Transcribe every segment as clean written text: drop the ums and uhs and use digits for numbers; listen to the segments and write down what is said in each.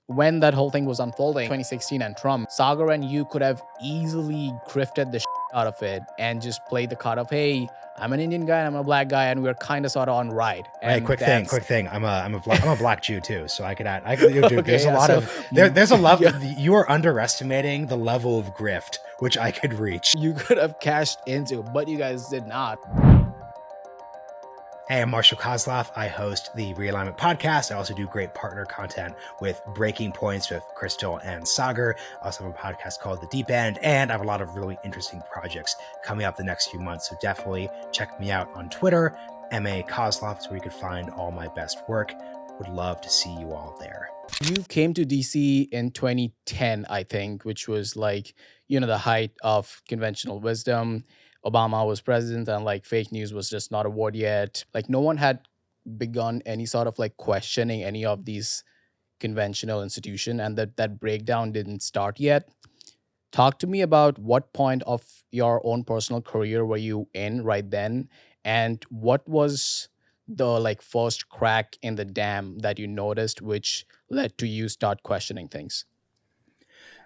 when that whole thing was unfolding, 2016 and Trump, Sagar and you could have easily grifted the out of it and just played the card of, hey, I'm an Indian guy and I'm a black guy and we're kind of sort of on right. Hey, And quick that's thing. I'm a black Jew too, so I could add. Dude, okay. there's a Yeah, lot so of there's a level. yeah, You are underestimating the level of grift which I could reach. you could have cashed into, but you guys did not. Hey, I'm Marshal Kosloff. I host the Realignment podcast. I also do great partner content with Breaking Points with Krystal and Saagar. I also have a podcast called The Deep End, and I have a lot of really interesting projects coming up the next few months. So definitely check me out on Twitter. MA Kosloff is where you can find all my best work. Would love to see you all there. You came to DC in 2010, I think, which was like, the height of conventional wisdom. Obama was president and like fake news was just not a word yet. Like no one had begun any sort of like questioning any of these conventional institution, and that breakdown didn't start yet. Talk to me about what point of your own personal career were you in right then, and what was the like first crack in the dam that you noticed which led to you start questioning things.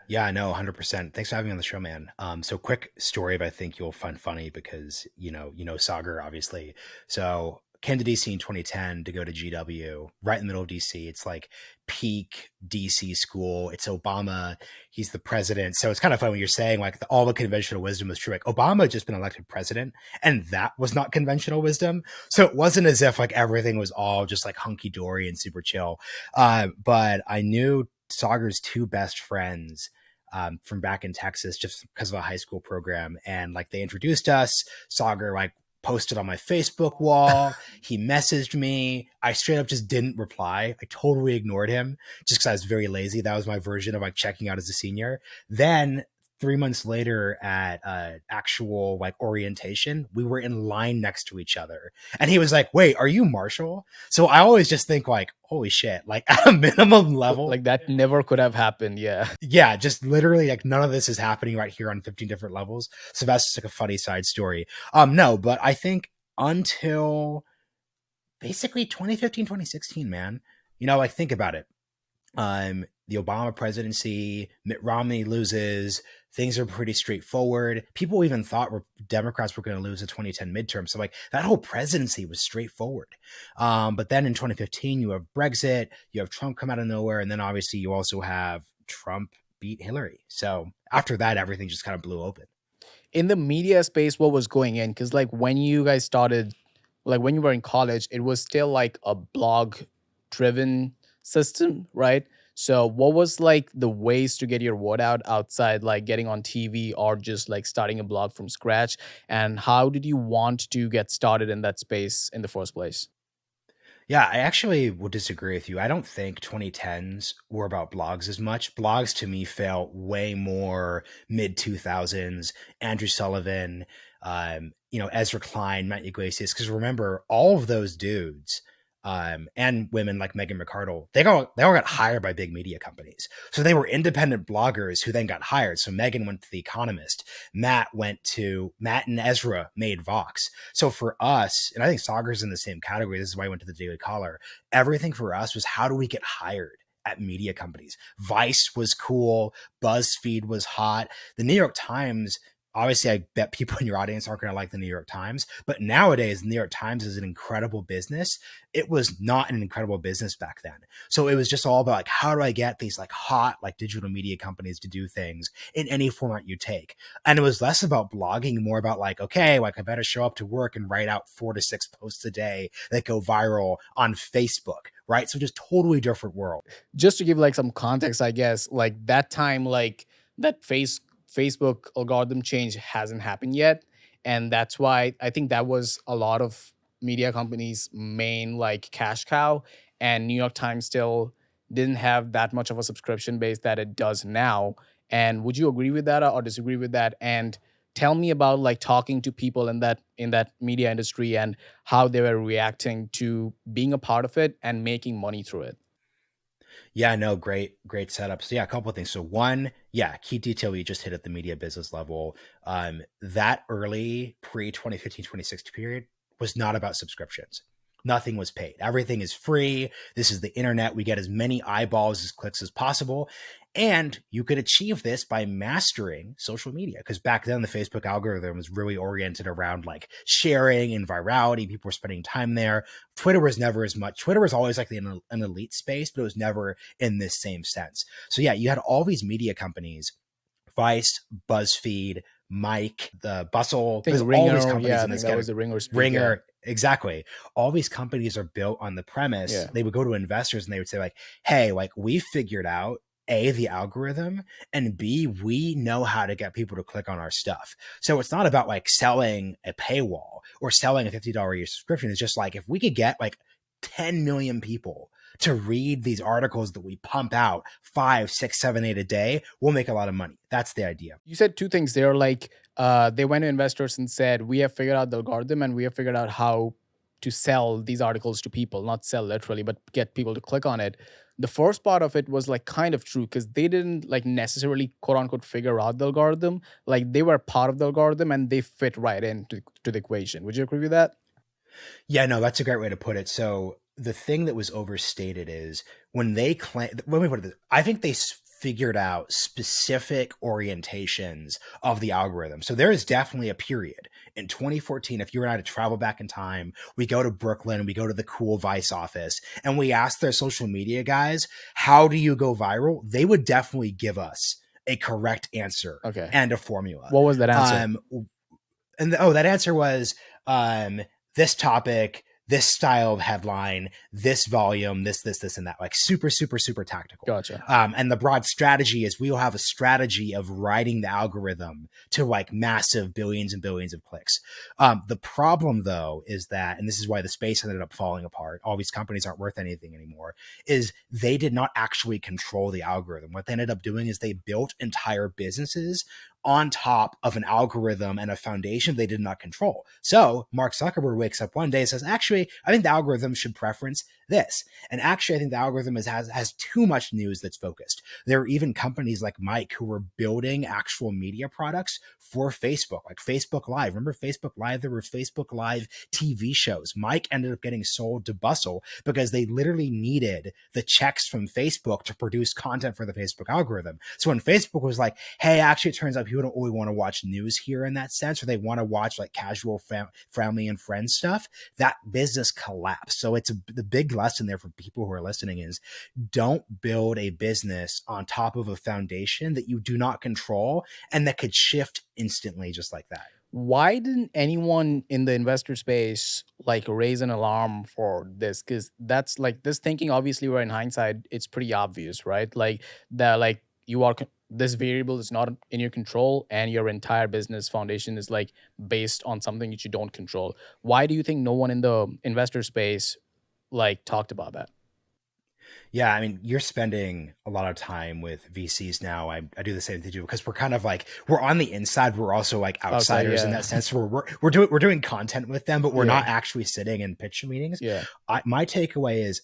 Yeah, no, 100%. Thanks for having me on the show, man. So quick story, but I think you'll find funny because, Saagar, obviously. So came to DC in 2010 to go to GW, right in the middle of DC. It's like peak DC school. It's Obama. He's the president. So it's kind of funny when you're saying like all the conventional wisdom was true. Like Obama had just been elected president and that was not conventional wisdom. So it wasn't as if like everything was all just like hunky dory and super chill. But I knew Saagar's two best friends from back in Texas just because of a high school program. And like they introduced us. Saagar like posted on my Facebook wall. He messaged me. I straight up just didn't reply. I totally ignored him just because I was very lazy. That was my version of like checking out as a senior. Then 3 months later at actual like orientation, we were in line next to each other. And he was like, wait, are you Marshall? So I always just think like, holy shit, like at a minimum level. Like that never could have happened. Yeah. Yeah, just literally like none of this is happening right here on 15 different levels. So that's just like a funny side story. No, but I think until basically 2015, 2016, man, like think about it. The Obama presidency, Mitt Romney loses, things are pretty straightforward. People even thought Democrats were going to lose the 2010 midterm. So like that whole presidency was straightforward. But then in 2015, you have Brexit, you have Trump come out of nowhere. And then obviously you also have Trump beat Hillary. So after that, everything just kind of blew open. In the media space, what was going in? Because like when you guys started, like when you were in college, it was still like a blog driven system, right? So what was like the ways to get your word out outside like getting on TV or just like starting a blog from scratch? And how did you want to get started in that space in the first place? Yeah, I actually would disagree with you. I don't think 2010s were about blogs as much. Blogs to me felt way more mid 2000s, Andrew Sullivan, Ezra Klein, Matt Yglesias. Because remember, all of those dudes and women like Megan McArdle, they all got hired by big media companies. So they were independent bloggers who then got hired. So Megan went to The Economist. Matt and Ezra made Vox. So for us, and I think Saagar's in the same category, this is why I went to the Daily Caller. Everything for us was how do we get hired at media companies? Vice was cool. BuzzFeed was hot. The New York Times, obviously, I bet people in your audience aren't going to like the New York Times, but nowadays, the New York Times is an incredible business. It was not an incredible business back then. So it was just all about like, how do I get these like hot, like digital media companies to do things in any format you take? And it was less about blogging, more about like, okay, like I better show up to work and write out 4 to 6 posts a day that go viral on Facebook, right? So just totally different world. Just to give like some context, I guess, like that time, like that Facebook algorithm change hasn't happened yet. And that's why I think that was a lot of media companies' main like cash cow. And New York Times still didn't have that much of a subscription base that it does now. And would you agree with that or disagree with that? And tell me about like talking to people in that media industry and how they were reacting to being a part of it and making money through it. Yeah, no, great setup. So yeah, a couple of things. So one, yeah, key detail you just hit at the media business level. That early pre 2015, 2016 period was not about subscriptions. Nothing was paid. Everything is free. This is the internet. We get as many eyeballs as clicks as possible. And you could achieve this by mastering social media. Because back then, the Facebook algorithm was really oriented around like sharing and virality. People were spending time there. Twitter was never as much. Twitter was always like an elite space, but it was never in this same sense. So yeah, you had all these media companies, Vice, BuzzFeed, Mike, the Bustle. I think There's all these Ringer, companies yeah, I in think this that kind was of the Ringer speak, yeah. Ringer. Exactly. All these companies are built on the premise. Yeah. They would go to investors and they would say like, hey, like we figured out A, the algorithm, and B, we know how to get people to click on our stuff. So it's not about like selling a paywall or selling a $50 a year subscription. It's just like, if we could get like 10 million people to read these articles that we pump out 5, 6, 7, 8 a day, we'll make a lot of money. That's the idea. You said two things there. Like, they went to investors and said, "We have figured out the algorithm, and we have figured out how to sell these articles to people. Not sell literally, but get people to click on it." The first part of it was like kind of true because they didn't like necessarily quote unquote figure out the algorithm. Like they were part of the algorithm and they fit right into the equation. Would you agree with that? Yeah, no, that's a great way to put it. So the thing that was overstated is when they claim, let me put it this, I think they figured out specific orientations of the algorithm. So there is definitely a period in 2014. If you and I to travel back in time, we go to Brooklyn, we go to the cool Vice office, and we ask their social media guys, how do you go viral? They would definitely give us a correct answer Okay. and a formula. What was that answer? That answer was this topic, this style of headline, this volume, this, and that, like super, super, super tactical. Gotcha. And the broad strategy is we will have a strategy of writing the algorithm to like massive billions and billions of clicks. The problem though is that, and this is why the space ended up falling apart, all these companies aren't worth anything anymore, is they did not actually control the algorithm. What they ended up doing is they built entire businesses on top of an algorithm and a foundation they did not control. So Mark Zuckerberg wakes up one day and says, actually, I think the algorithm should preference this. And actually, I think the algorithm has too much news that's focused. There are even companies like Mike who were building actual media products for Facebook, like Facebook Live. Remember Facebook Live? There were Facebook Live TV shows. Mike ended up getting sold to Bustle because they literally needed the checks from Facebook to produce content for the Facebook algorithm. So when Facebook was like, hey, actually, it turns out people don't really want to watch news here in that sense, or they want to watch like casual family and friends stuff, that business collapsed. So it's the big lesson there for people who are listening is don't build a business on top of a foundation that you do not control and that could shift instantly just like that. Why didn't anyone in the investor space like raise an alarm for this? Because that's like this thinking, obviously, we're in hindsight, it's pretty obvious, right? Like that, like you are this variable is not in your control, and your entire business foundation is like based on something that you don't control. Why do you think no one in the investor space like talked about that? Yeah, I mean, you're spending a lot of time with VCs now. I do the same thing too because we're kind of like we're on the inside. We're also like outsiders in yeah. that sense. We're doing content with them, but we're Yeah. not actually sitting in pitch meetings. Yeah. My takeaway is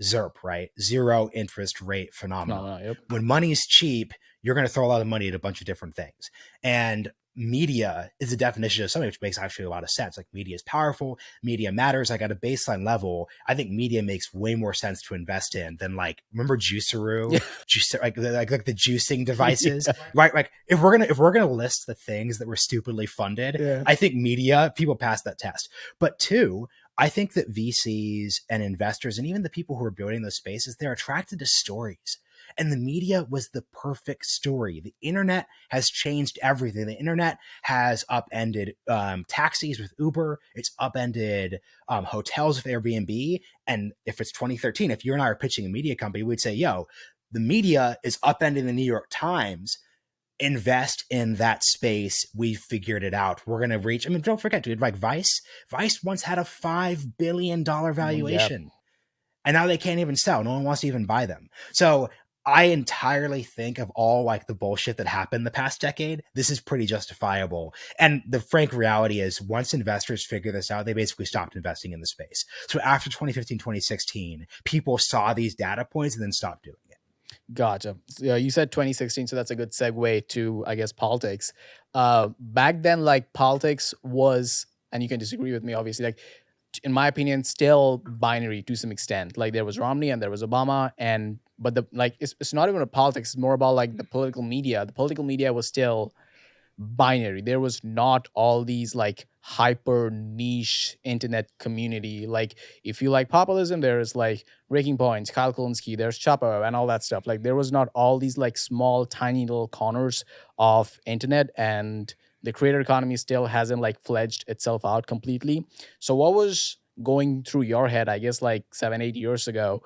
ZERP, right? Zero interest rate phenomenon. Yep. When money's cheap, you're going to throw a lot of money at a bunch of different things. And media is a definition of something which makes actually a lot of sense. Like media is powerful, media matters. Like at a baseline level, I think media makes way more sense to invest in than like, remember Juiceroo? Yeah. Like the juicing devices, Yeah. right? Like if we're gonna list the things that were stupidly funded, Yeah. I think media, people pass that test. But two, I think that VCs and investors and even the people who are building those spaces, they're attracted to stories. And the media was the perfect story. The internet has changed everything. The internet has upended taxis with Uber. It's upended hotels with Airbnb. And if it's 2013, if you and I are pitching a media company, we'd say, yo, the media is upending the New York Times. Invest in that space. We figured it out. We're going to reach. I mean, don't forget, dude, like Vice once had a $5 billion valuation. Yep. And now they can't even sell. No one wants to even buy them. So I entirely think of all like the bullshit that happened the past decade, this is pretty justifiable. And the frank reality is once investors figure this out, they basically stopped investing in the space. So after 2015, 2016, people saw these data points and then stopped doing it. Gotcha. So, you said 2016, so that's a good segue to, I guess, politics. Back then, like politics was, and you can disagree with me, obviously, like in my opinion, still binary to some extent. Like there was Romney and there was Obama, and but the like it's not even a politics. It's more about like the political media. The political media was still binary. There was not all these like hyper niche internet community. Like if you like populism, there's like Breaking Points, Kyle Kulinski, there's Chapo and all that stuff. Like there was not all these like small, tiny little corners of internet, and the creator economy still hasn't like fledged itself out completely. So what was going through your head, I guess like 7, 8 years ago,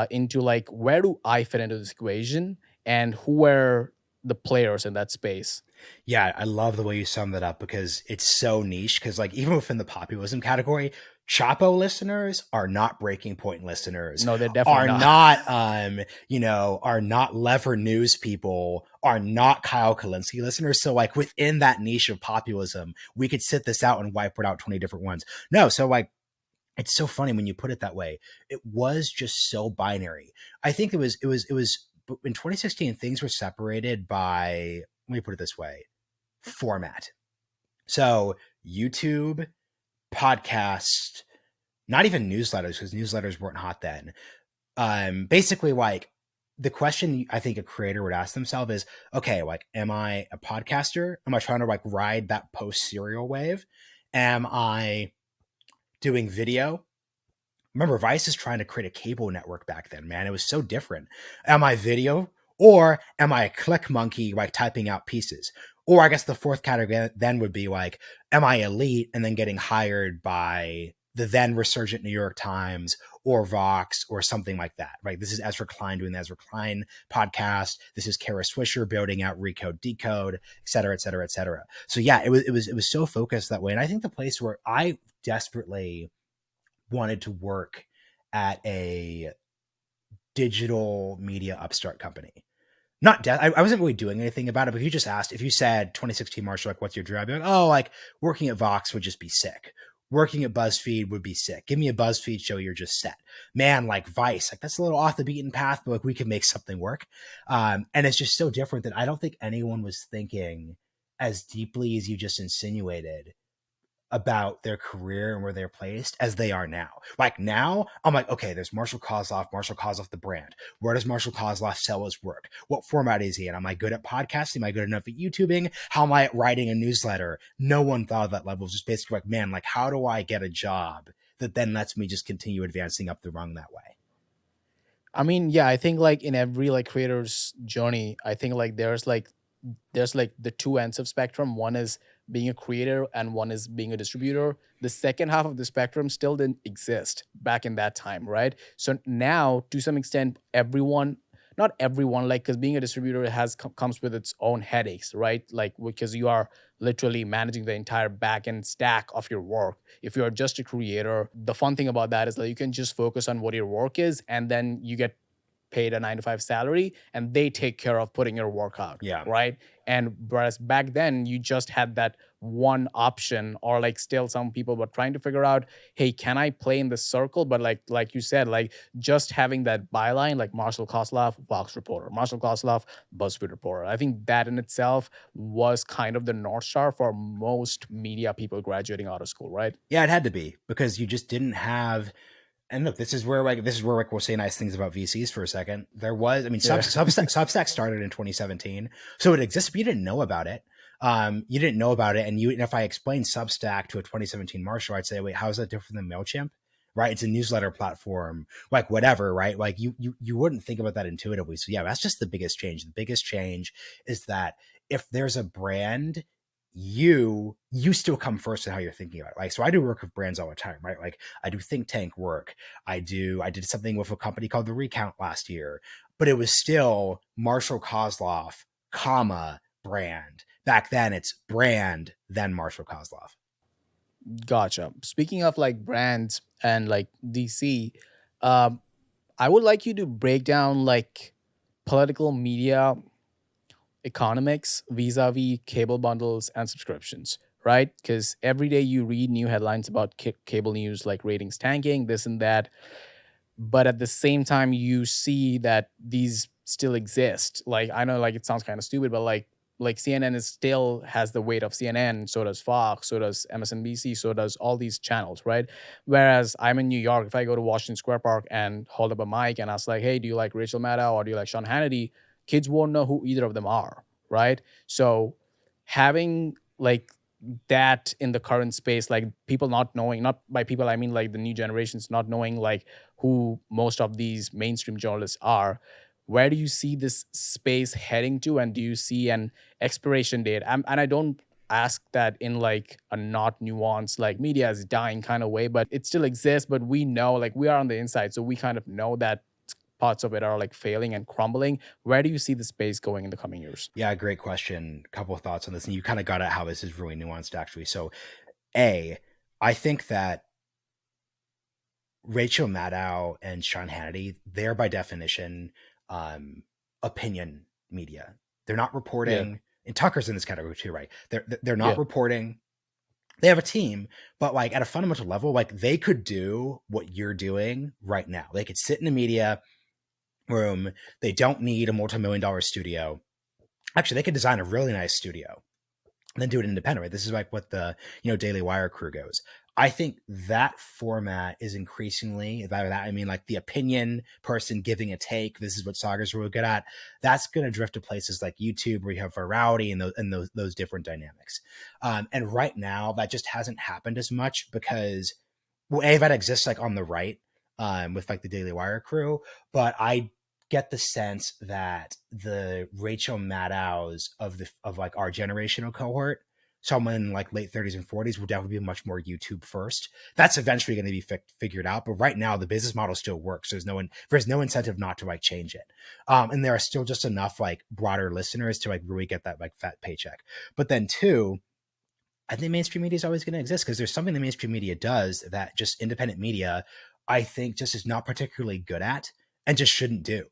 into like where do I fit into this equation and who were the players in that space? Yeah, I love the way you summed that up because it's so niche. Because like even within the populism category, Chapo listeners are not Breaking Point listeners, No, they're definitely are not. not are not Lever News people, are not Kyle Kalinske listeners. So like within that niche of populism, we could sit this out and wipe it out 20 different ones. No, so like it's so funny when you put it that way. It was just so binary. I think it was in 2016 things were separated by, let me put it this way, format. So YouTube, podcast, not even newsletters, because newsletters weren't hot then. Basically like the question I think a creator would ask themselves is, okay, like, am I a podcaster? Am I trying to like ride that post serial wave? Am I doing video? Remember, Vice is trying to create a cable network back then, man. It was so different. Am I video or am I a click monkey, like typing out pieces? Or I guess the fourth category then would be like, am I elite and then getting hired by the then resurgent New York Times or Vox or something like that, right? This is Ezra Klein doing the Ezra Klein podcast. This is Kara Swisher building out Recode Decode, et cetera, et cetera, et cetera. So yeah, it was so focused that way. And I think the place where I desperately wanted to work at a digital media upstart company. I wasn't really doing anything about it, but if you just asked, if you said 2016 Marshall, like, what's your dream? I'd be like, oh, like working at Vox would just be sick. Working at BuzzFeed would be sick. Give me a BuzzFeed show, you're just set. Man, like Vice, like that's a little off the beaten path, but like we can make something work. And it's just so different that I don't think anyone was thinking as deeply as you just insinuated about their career and where they're placed as they are now. Like now, I'm like, okay, there's Marshall Kosloff, the brand. Where does Marshall Kosloff sell his work? What format is he in? Am I good at podcasting? Am I good enough at YouTubing? How am I at writing a newsletter? No one thought of that level. It's just basically like, man, like how do I get a job that then lets me just continue advancing up the rung that way? I mean, yeah, I think like in every like creator's journey, I think like there's like the two ends of spectrum. One is being a creator and one is being a distributor. The second half of the spectrum still didn't exist back in that time, right? So now to some extent everyone, not everyone, like because being a distributor comes with its own headaches, right? Like because you are literally managing the entire back end stack of your work. If you're just a creator, the fun thing about that is that you can just focus on what your work is, and then you get paid a 9 to 5 salary and they take care of putting your work out, Yeah. right? And whereas back then you just had that one option, or like still some people were trying to figure out, hey, can I play in the circle? But like you said, like just having that byline like Marshall Kosloff, Vox reporter, Marshall Kosloff, BuzzFeed reporter, I think that in itself was kind of the North Star for most media people graduating out of school, right? Yeah, it had to be because you just didn't have. And look, this is where we'll say nice things about VCs for a second. There was, I mean, Yeah. Substack started in 2017, so it existed, but you didn't know about it. You didn't know about it, and if I explained Substack to a 2017 Marshall, I'd say, wait, how is that different than Mailchimp? Right? It's a newsletter platform, like whatever, right? Like you wouldn't think about that intuitively. So yeah, that's just the biggest change. The biggest change is that if there's a brand, you still come first in how you're thinking about it. Like, so I do work with brands all the time, right? Like I do think tank work. I did something with a company called The Recount last year, but it was still Marshall Kosloff, comma, brand. Back then it's brand, then Marshall Kosloff. Gotcha. Speaking of like brands and like DC, um, I would like you to break down like political media economics vis-a-vis cable bundles and subscriptions, right? Because every day you read new headlines about cable news, like ratings tanking, this and that. But at the same time, you see that these still exist. Like I know, like it sounds kind of stupid, but like like CNN is still has the weight of CNN, so does Fox, so does MSNBC, so does all these channels, right? Whereas I'm in New York, if I go to Washington Square Park and hold up a mic and ask like, hey, do you like Rachel Maddow or do you like Sean Hannity? Kids won't know who either of them are, right? So having like that in the current space, like people not knowing, not by people I mean like the new generations not knowing like who most of these mainstream journalists are, where do you see this space heading to, and do you see an expiration date? And I don't ask that in like a not nuanced like media is dying kind of way, but it still exists, but we know, like we are on the inside, so we kind of know that parts of it are like failing and crumbling. Where do you see the space going in the coming years? Yeah, great question. A couple of thoughts on this, and you kind of got at how this is really nuanced, actually. So, A, I think that Rachel Maddow and Sean Hannity, they're by definition opinion media. They're not Yeah, reporting, and Tucker's in this category too, right? They're not yeah, reporting. They have a team, but like at a fundamental level, like they could do what you're doing right now. They could sit in a media room. They don't need a multi-million-dollar studio. Actually, they could design a really nice studio and then do it independent, right? This is like what the Daily Wire crew goes. I think that format is increasingly, by that I mean like the opinion person giving a take. This is what Saagar's really good at. That's going to drift to places like YouTube where you have virality and those different dynamics. And right now, that just hasn't happened as much because that exists like on the right with like the Daily Wire crew, but I get the sense that the Rachel Maddows of like our generational cohort, someone in like late 30s and 40s, will definitely be much more YouTube first. That's eventually going to be figured out, but right now the business model still works. There's no incentive not to like change it, and there are still just enough like broader listeners to like really get that like fat paycheck. But then two, I think mainstream media is always going to exist because there's something the mainstream media does that just independent media, I think, just is not particularly good at and just shouldn't do.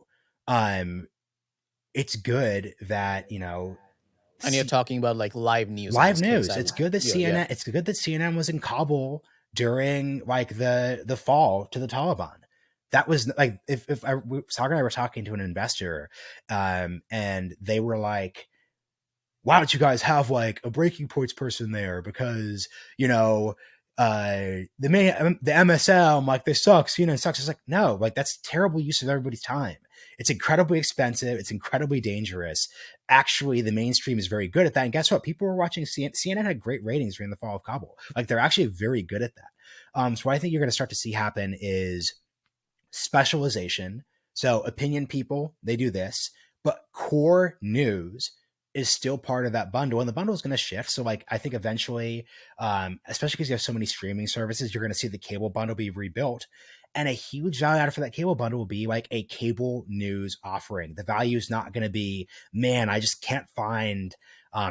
Um, it's good that and you're talking about like live news in live this case. news. I It's good that Yeah, yeah. CNN. It's good that CNN was in Kabul during like the fall to the Taliban. That was like if Sagar and I were talking to an investor, and they were like, why don't you guys have like a breaking points person there? Because the MSL, like, this sucks, sucks. It's like, no, like that's terrible use of everybody's time. It's incredibly expensive. It's incredibly dangerous. Actually, the mainstream is very good at that. And guess what? People were watching CNN had great ratings during the fall of Kabul. Like, they're actually very good at that. So what I think you're going to start to see happen is specialization. So opinion people, they do this, but core news is still part of that bundle, and the bundle is going to shift. So like, I think eventually, especially because you have so many streaming services, you're going to see the cable bundle be rebuilt, and a huge value add for that cable bundle will be like a cable news offering. The value is not going to be, man, I just can't find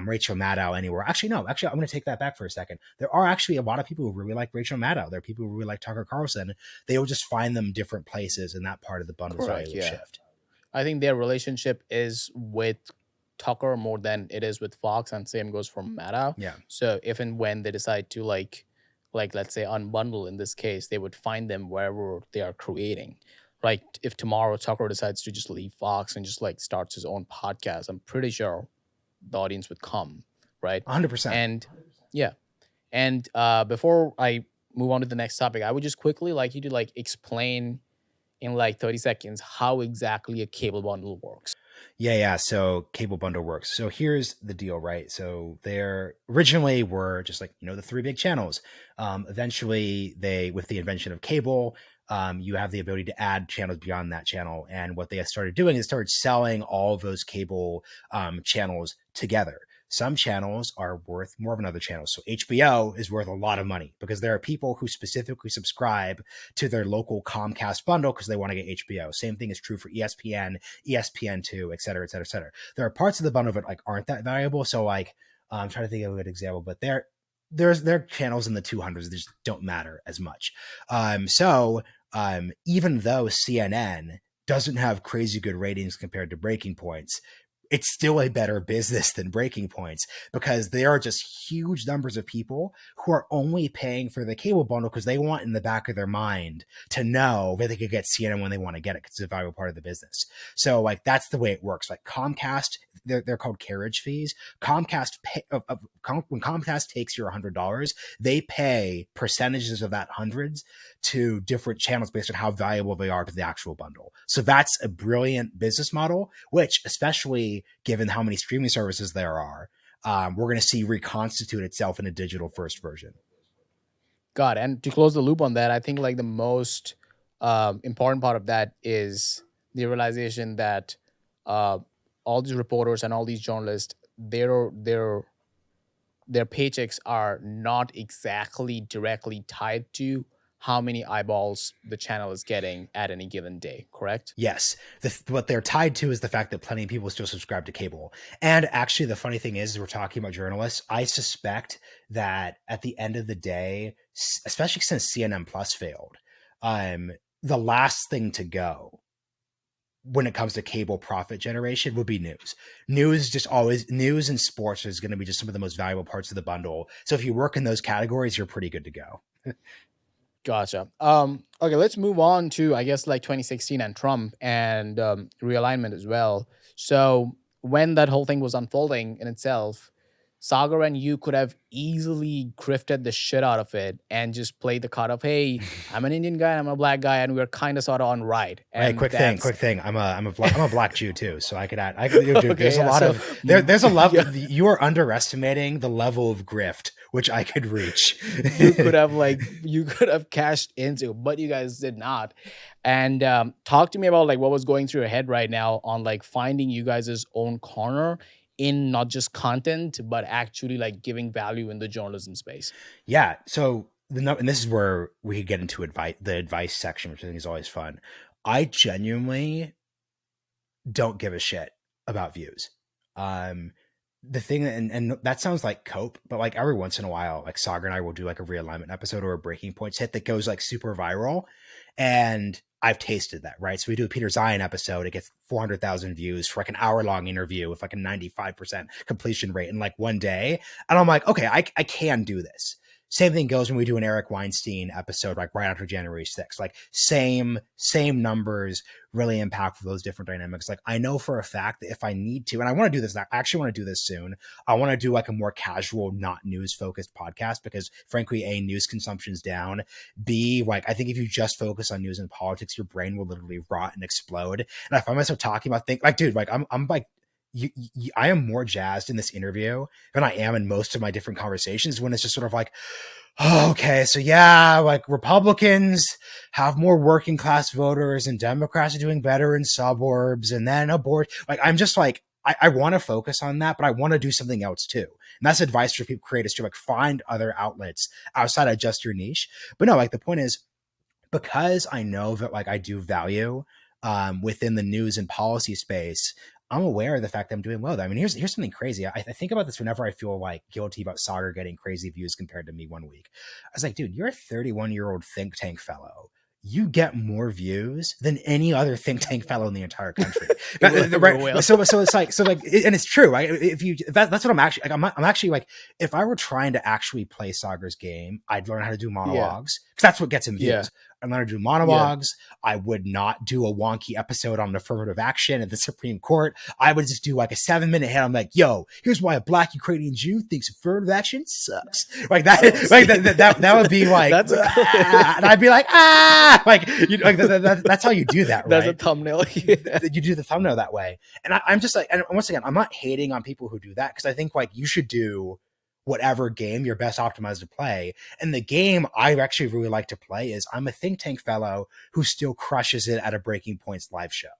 Rachel Maddow anywhere. Actually, no. Actually, I'm going to take that back for a second. There are actually a lot of people who really like Rachel Maddow. There are people who really like Tucker Carlson. They will just find them different places, and that part of the bundle's value Correct. will Yeah. shift. I think their relationship is with Tucker more than it is with Fox, and same goes for Meta. Yeah. So if and when they decide to like let's say unbundle in this case, they would find them wherever they are creating. Like if tomorrow Tucker decides to just leave Fox and just like starts his own podcast, I'm pretty sure the audience would come, right? 100%. And yeah. And before I move on to the next topic, I would just quickly like you to like explain in like 30 seconds how exactly a cable bundle works. Yeah. So cable bundle works. So here's the deal, right? So there originally were just like, the three big channels. Eventually they, with the invention of cable, you have the ability to add channels beyond that channel. And what they started doing is started selling all of those cable channels together. Some channels are worth more than other channels. So HBO is worth a lot of money because there are people who specifically subscribe to their local Comcast bundle because they want to get HBO. Same thing is true for ESPN, ESPN2, et cetera, et cetera, et cetera. There are parts of the bundle that like aren't that valuable. So like, I'm trying to think of a good example, but there are channels in the 200s that just don't matter as much. Even though CNN doesn't have crazy good ratings compared to Breaking Points, it's still a better business than breaking points, because there are just huge numbers of people who are only paying for the cable bundle because they want in the back of their mind to know that they could get CNN when they want to get it, because it's a valuable part of the business. So like that's the way it works. Like Comcast, they're called carriage fees. When Comcast takes your $100, they pay percentages of that hundreds to different channels based on how valuable they are to the actual bundle. So that's a brilliant business model, which, especially given how many streaming services there are, we're going to see reconstitute itself in a digital first version. God, and to close the loop on that, I think like the most important part of that is the realization that uh, all these reporters and all these journalists, their paychecks are not exactly directly tied to how many eyeballs the channel is getting at any given day. Correct? Yes. What they're tied to is the fact that plenty of people still subscribe to cable. And actually, the funny thing is, we're talking about journalists. I suspect that at the end of the day, especially since CNN Plus failed, the last thing to go when it comes to cable profit generation would be news. News and sports is going to be just some of the most valuable parts of the bundle. So if you work in those categories, you're pretty good to go. Gotcha. Okay, let's move on to, I guess, like 2016 and Trump and realignment as well. So when that whole thing was unfolding in itself, Sagar and you could have easily grifted the shit out of it and just played the card of, hey, I'm an Indian guy, I'm a black guy, and we're kind of sort of on right. Hey, And quick thing. that's I'm a black Jew too, so I could add. Dude, okay. there's a Yeah. lot So of there's a level. yeah, You are underestimating the level of grift which I could reach. you could have cashed into, but you guys did not. And talk to me about like what was going through your head right now on like finding you guys' own corner in not just content but actually like giving value in the journalism space. Yeah. So and this is where we could get into the advice section, which I think is always fun. I genuinely don't give a shit about views. Um, the thing, and that sounds like cope, but like every once in a while, like Saagar and I will do like a realignment episode or a breaking points hit that goes like super viral. And I've tasted that, right? So we do a Peter Zion episode. It gets 400,000 views for like an hour-long interview with like a 95% completion rate in like one day. And I'm like, okay, I can do this. Same thing goes when we do an Eric Weinstein episode, like right after January 6th, like same numbers, really impactful, those different dynamics. Like I know for a fact that if I need to, and I want to do this, I actually want to do this soon. I want to do like a more casual, not news focused podcast because frankly, A, news consumption's down. B, like I think if you just focus on news and politics, your brain will literally rot and explode. And I find myself talking about things like, dude, like I'm like, I am more jazzed in this interview than I am in most of my different conversations when it's just sort of like, oh, okay, so yeah, like Republicans have more working class voters and Democrats are doing better in suburbs and then abort. Like, I'm just like, I want to focus on that, but I want to do something else too. And that's advice for people creators to like find other outlets outside of just your niche. But no, like the point is, because I know that like I do value within the news and policy space, I'm aware of the fact that I'm doing well. I mean, here's something crazy. I think about this whenever I feel like guilty about Saagar getting crazy views compared to me one week. I was like, dude, you're a 31-year-old think tank fellow. You get more views than any other think tank fellow in the entire country. Right? So it's like, and it's true. Right? That's what I'm actually like. I'm actually like, if I were trying to actually play Saagar's game, I'd learn how to do monologues because that's what gets him views. Yeah. I learned to do monologues. Yeah. I would not do a wonky episode on affirmative action at the Supreme Court. I would just do like a 7-minute hit. I'm like, yo, here's why a black Ukrainian Jew thinks affirmative action sucks. Like that, like that would be like, and I'd be like, like, like that's how you do that, right? That's a thumbnail. Yeah. You do the thumbnail that way. And I'm just like, and once again, I'm not hating on people who do that because I think like you should do whatever game you're best optimized to play. And the game I actually really like to play is I'm a think tank fellow who still crushes it at a Breaking Points live show.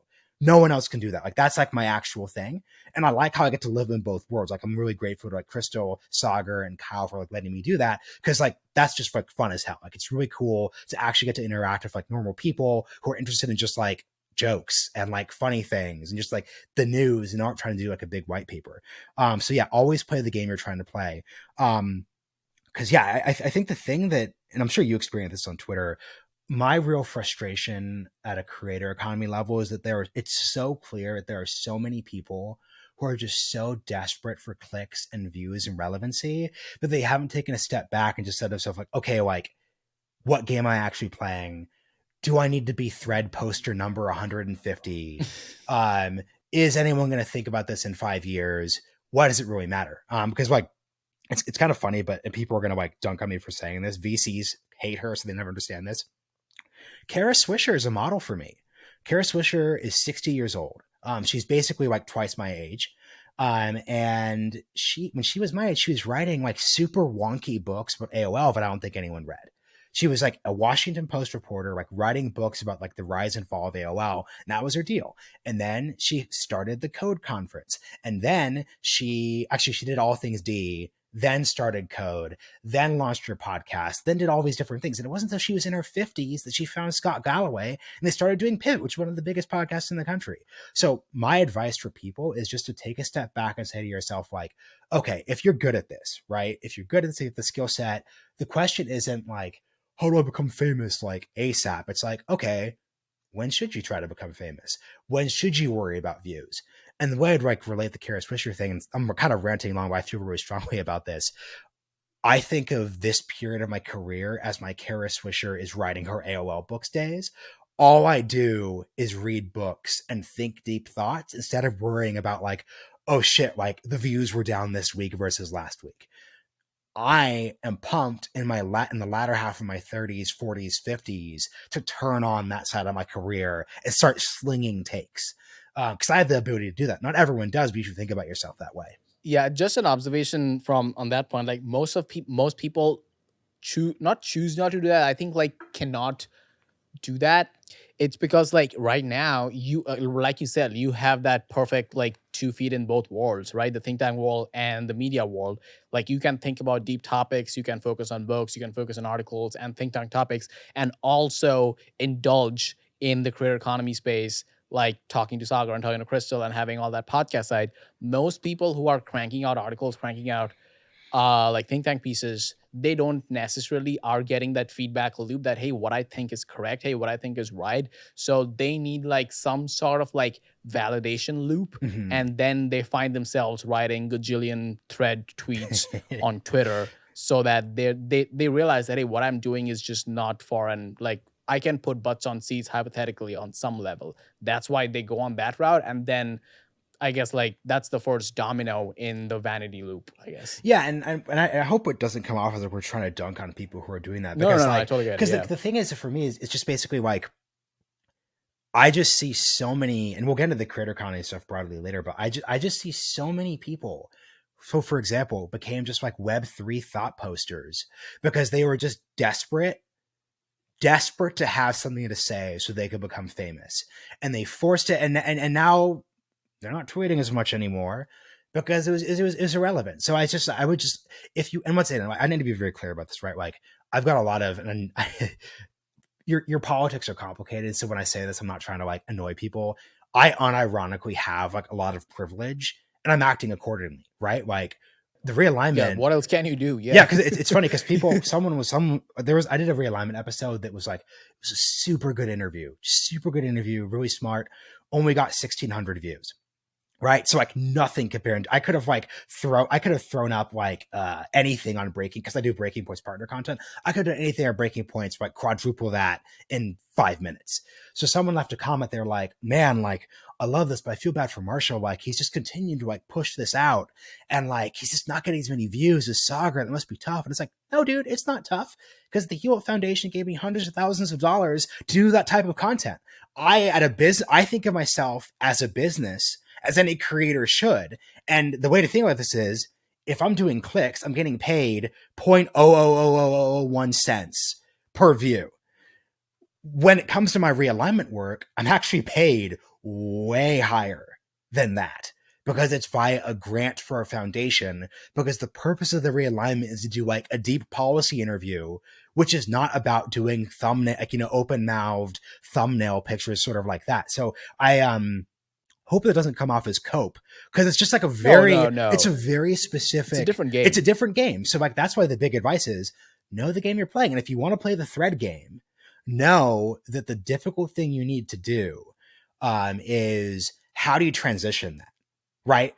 No one else can do that. Like that's like my actual thing. And I like how I get to live in both worlds. Like I'm really grateful to like Krystal, Saagar, and Kyle for like letting me do that. Cause like that's just like fun as hell. Like it's really cool to actually get to interact with like normal people who are interested in just like jokes and like funny things and just like the news and aren't trying to do like a big white paper. So yeah, always play the game you're trying to play. Cause yeah, I think the thing that, and I'm sure you experience this on Twitter, my real frustration at a creator economy level is that it's so clear that there are so many people who are just so desperate for clicks and views and relevancy that they haven't taken a step back and just said to themselves like, okay, like what game am I actually playing? Do I need to be thread poster number 150? Is anyone going to think about this in 5 years? Why does it really matter? Because like, it's kind of funny, but people are going to like dunk on me for saying this. VCs hate her, so they never understand this. Kara Swisher is a model for me. Kara Swisher is 60 years old. She's basically like twice my age. And when she was my age, she was writing like super wonky books about AOL that I don't think anyone read. She was like a Washington Post reporter, like writing books about like the rise and fall of AOL. And that was her deal. And then she started the Code Conference. And then she did all things D, then started Code, then launched her podcast, then did all these different things. And it wasn't until she was in her 50s that she found Scott Galloway and they started doing Pivot, which is one of the biggest podcasts in the country. So my advice for people is just to take a step back and say to yourself, like, okay, if you're good at this, right? If you're good at the skill set, the question isn't like, how do I become famous like ASAP? It's like, okay, when should you try to become famous? When should you worry about views? And the way I'd like relate the Kara Swisher thing, and I'm kind of ranting along, but I feel really strongly about this. I think of this period of my career as my Kara Swisher is writing her AOL books days. All I do is read books and think deep thoughts instead of worrying about like, oh shit, like the views were down this week versus last week. I am pumped in the latter half of my 30s, 40s, 50s to turn on that side of my career and start slinging takes. Because I have the ability to do that. Not everyone does, but you should think about yourself that way. Yeah, just an observation from on that point. Like most people choose not to do that. I think like cannot do that. It's because like right now you like you said, you have that perfect like 2 feet in both worlds, right? The think tank world and the media world. Like you can think about deep topics, you can focus on books, you can focus on articles and think tank topics, and also indulge in the creator economy space, like talking to Sagar and talking to Krystal and having all that podcast side. Most people who are cranking out articles, cranking out like think tank pieces, they don't necessarily are getting that feedback loop that, hey, what I think is correct, hey, what I think is right. So they need like some sort of like validation loop. Mm-hmm. And then they find themselves writing gajillion thread tweets on Twitter so that they realize that, hey, what I'm doing is just not foreign. Like I can put butts on seats hypothetically on some level. That's why they go on that route. And then I guess like that's the first domino in the vanity loop, I guess. Yeah, and I hope it doesn't come off as like we're trying to dunk on people who are doing that. No, Because no, like, I totally get it. because Yeah. the thing is, for me, is it's just basically like I just see so many, and we'll get into the creator economy stuff broadly later, but I just see so many people. So, for example, became just like Web3 thought posters because they were just desperate to have something to say so they could become famous, and they forced it, and now they're not tweeting as much anymore because it was irrelevant. So I would just, if you, and once again, I need to be very clear about this, right? Like I've got a lot of, and your politics are complicated. So when I say this, I'm not trying to like annoy people. I unironically have like a lot of privilege and I'm acting accordingly, right? Like the realignment. Yeah, what else can you do? Yeah, because it's funny because I did a realignment episode that was like, it was a super good interview, really smart, only got 1,600 views. Right. So like nothing compared. I could have thrown up like anything on Breaking, because I do Breaking Point's partner content. I could have done anything on Breaking Points, like quadruple that in 5 minutes. So someone left a comment there like, man, like I love this, but I feel bad for Marshall. Like he's just continuing to like push this out, and like he's just not getting as many views as Saagar. That must be tough. And it's like, no, dude, it's not tough, because the Hewlett Foundation gave me hundreds of thousands of dollars to do that type of content. I think of myself as a business, as any creator should. And the way to think about this is, if I'm doing clicks, I'm getting paid 0.00001 cents per view. When it comes to my realignment work, I'm actually paid way higher than that, because it's via a grant for a foundation, because the purpose of the realignment is to do like a deep policy interview, which is not about doing thumbnail, like, open-mouthed thumbnail pictures, sort of like that. So I hope that doesn't come off as cope, because it's just like no. It's a very specific, it's a different game. It's a different game. So like, that's why the big advice is know the game you're playing. And if you want to play the thread game, know that the difficult thing you need to do is, how do you transition that? Right.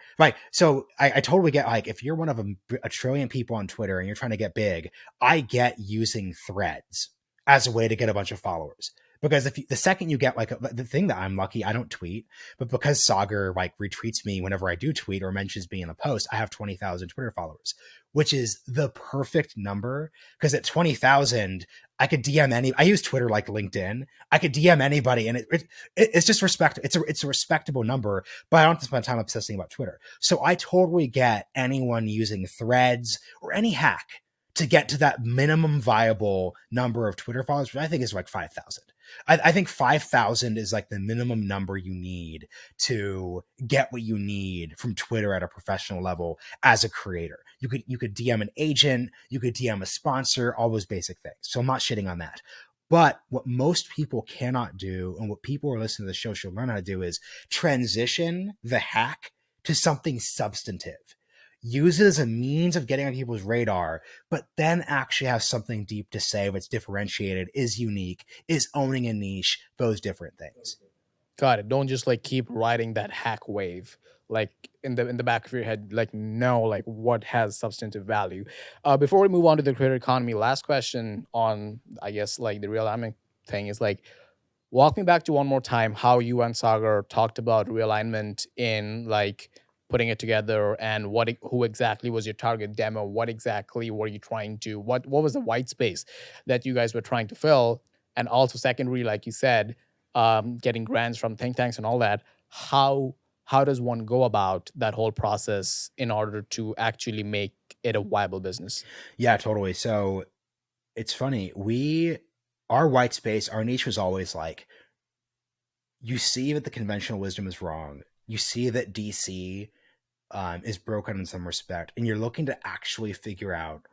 So I totally get, like, if you're one of a trillion people on Twitter and you're trying to get big, I get using threads as a way to get a bunch of followers. Because if you, the second you get like the thing that I'm lucky, I don't tweet, but because Saagar like retweets me whenever I do tweet or mentions me in a post, I have 20,000 Twitter followers, which is the perfect number. Because at 20,000, I could DM any. I use Twitter like LinkedIn. I could DM anybody, and it's just respect. It's a respectable number, but I don't have to spend time obsessing about Twitter. So I totally get anyone using threads or any hack to get to that minimum viable number of Twitter followers, which I think is like 5,000. I think 5,000 is like the minimum number you need to get what you need from Twitter at a professional level as a creator. You could DM an agent, you could DM a sponsor, all those basic things. So I'm not shitting on that. But what most people cannot do, and what people who are listening to the show should learn how to do, is transition the hack to something substantive. Use it as a means of getting on people's radar, but then actually have something deep to say that's differentiated, is unique, is owning a niche, those different things. Got it. Don't just like keep riding that hack wave, like in the back of your head. Like, no, like what has substantive value. Before we move on to the creator economy, last question on, I guess, like the realignment thing is like, walk me back to one more time how you and Sagar talked about realignment in like putting it together, and who exactly was your target demo? What exactly were you trying to, what was the white space that you guys were trying to fill? And also secondary, like you said, getting grants from think tanks and all that. How does one go about that whole process in order to actually make it a viable business? Yeah, totally. So it's funny. Our white space, our niche was always like, you see that the conventional wisdom is wrong. You see that DC is broken in some respect, and you're looking to actually figure out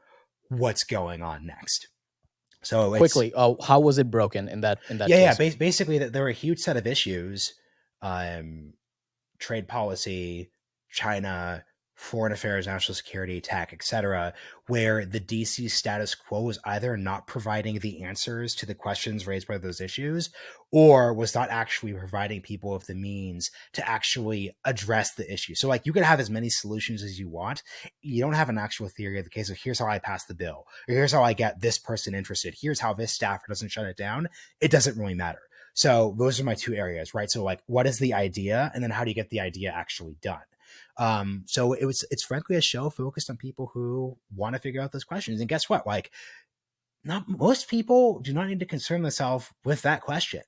what's going on next. So it's Quickly, how was it broken in that yeah. case? Basically, that there were a huge set of issues, um, trade policy, China, foreign affairs, national security, tech, etc., where the DC status quo was either not providing the answers to the questions raised by those issues, or was not actually providing people with the means to actually address the issue. So, like, you could have as many solutions as you want. You don't have an actual theory of the case of, here's how I pass the bill, or here's how I get this person interested, here's how this staffer doesn't shut it down. It doesn't really matter. So those are my two areas, right? So like, what is the idea, and then how do you get the idea actually done? So it's frankly a show focused on people who want to figure out those questions. And guess what? Like, not most people do not need to concern themselves with that question.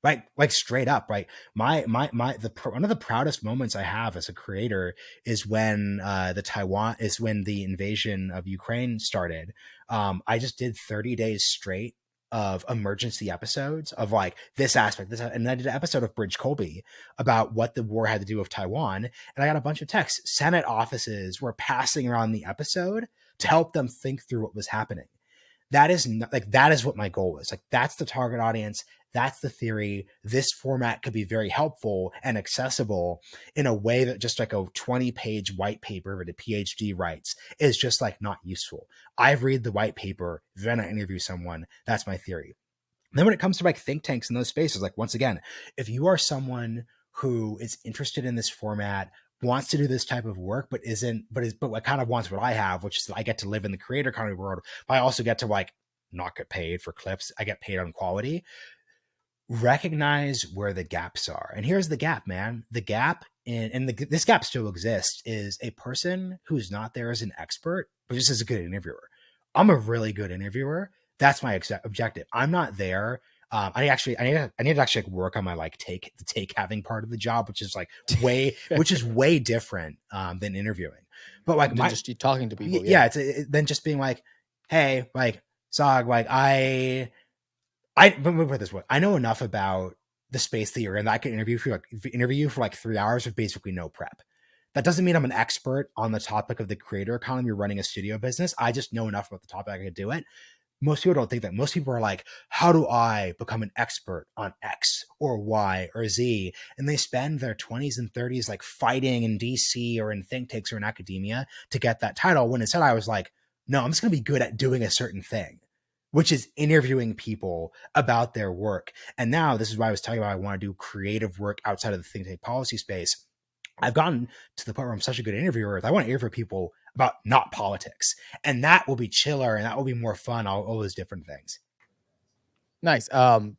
Right, like straight up, right. One of the proudest moments I have as a creator is when the invasion of Ukraine started. I just did 30 days straight of emergency episodes of like this aspect, and I did an episode of Bridge Colby about what the war had to do with Taiwan, and I got a bunch of texts. Senate offices were passing around the episode to help them think through what was happening. That is not, like, that is what my goal is. Like, that's the target audience. That's the theory. This format could be very helpful and accessible in a way that just like a 20-page white paper that a PhD writes is just like not useful. I read the white paper, then I interview someone. That's my theory. Then when it comes to like think tanks in those spaces, like, once again, if you are someone who is interested in this format, wants to do this type of work, but like kind of wants what I have, which is I get to live in the creator economy world, but I also get to like not get paid for clips. I get paid on quality. Recognize where the gaps are. And here's the gap, man. The gap this gap still exists, is a person who's not there as an expert, but just as a good interviewer. I'm a really good interviewer. That's my objective. I'm not there. I need to actually like work on my like the take having part of the job, which is like way different than interviewing. But like Than just talking to people. yeah, it's then just being like, hey, like, Sog, like let me put it this way. I know enough about the space that you're in that I can interview you for like 3 hours with basically no prep. That doesn't mean I'm an expert on the topic of the creator economy or running a studio business. I just know enough about the topic I can do it. Most people don't think that. Most people are like, how do I become an expert on X or Y or Z? And they spend their 20s and 30s like fighting in DC or in think tanks or in academia to get that title. When instead I was like, no, I'm just going to be good at doing a certain thing, which is interviewing people about their work. And now this is why I was talking about I want to do creative work outside of the think tank policy space. I've gotten to the point where I'm such a good interviewer. I want to interview people about not politics, and that will be chiller and that will be more fun. All those different things. Nice.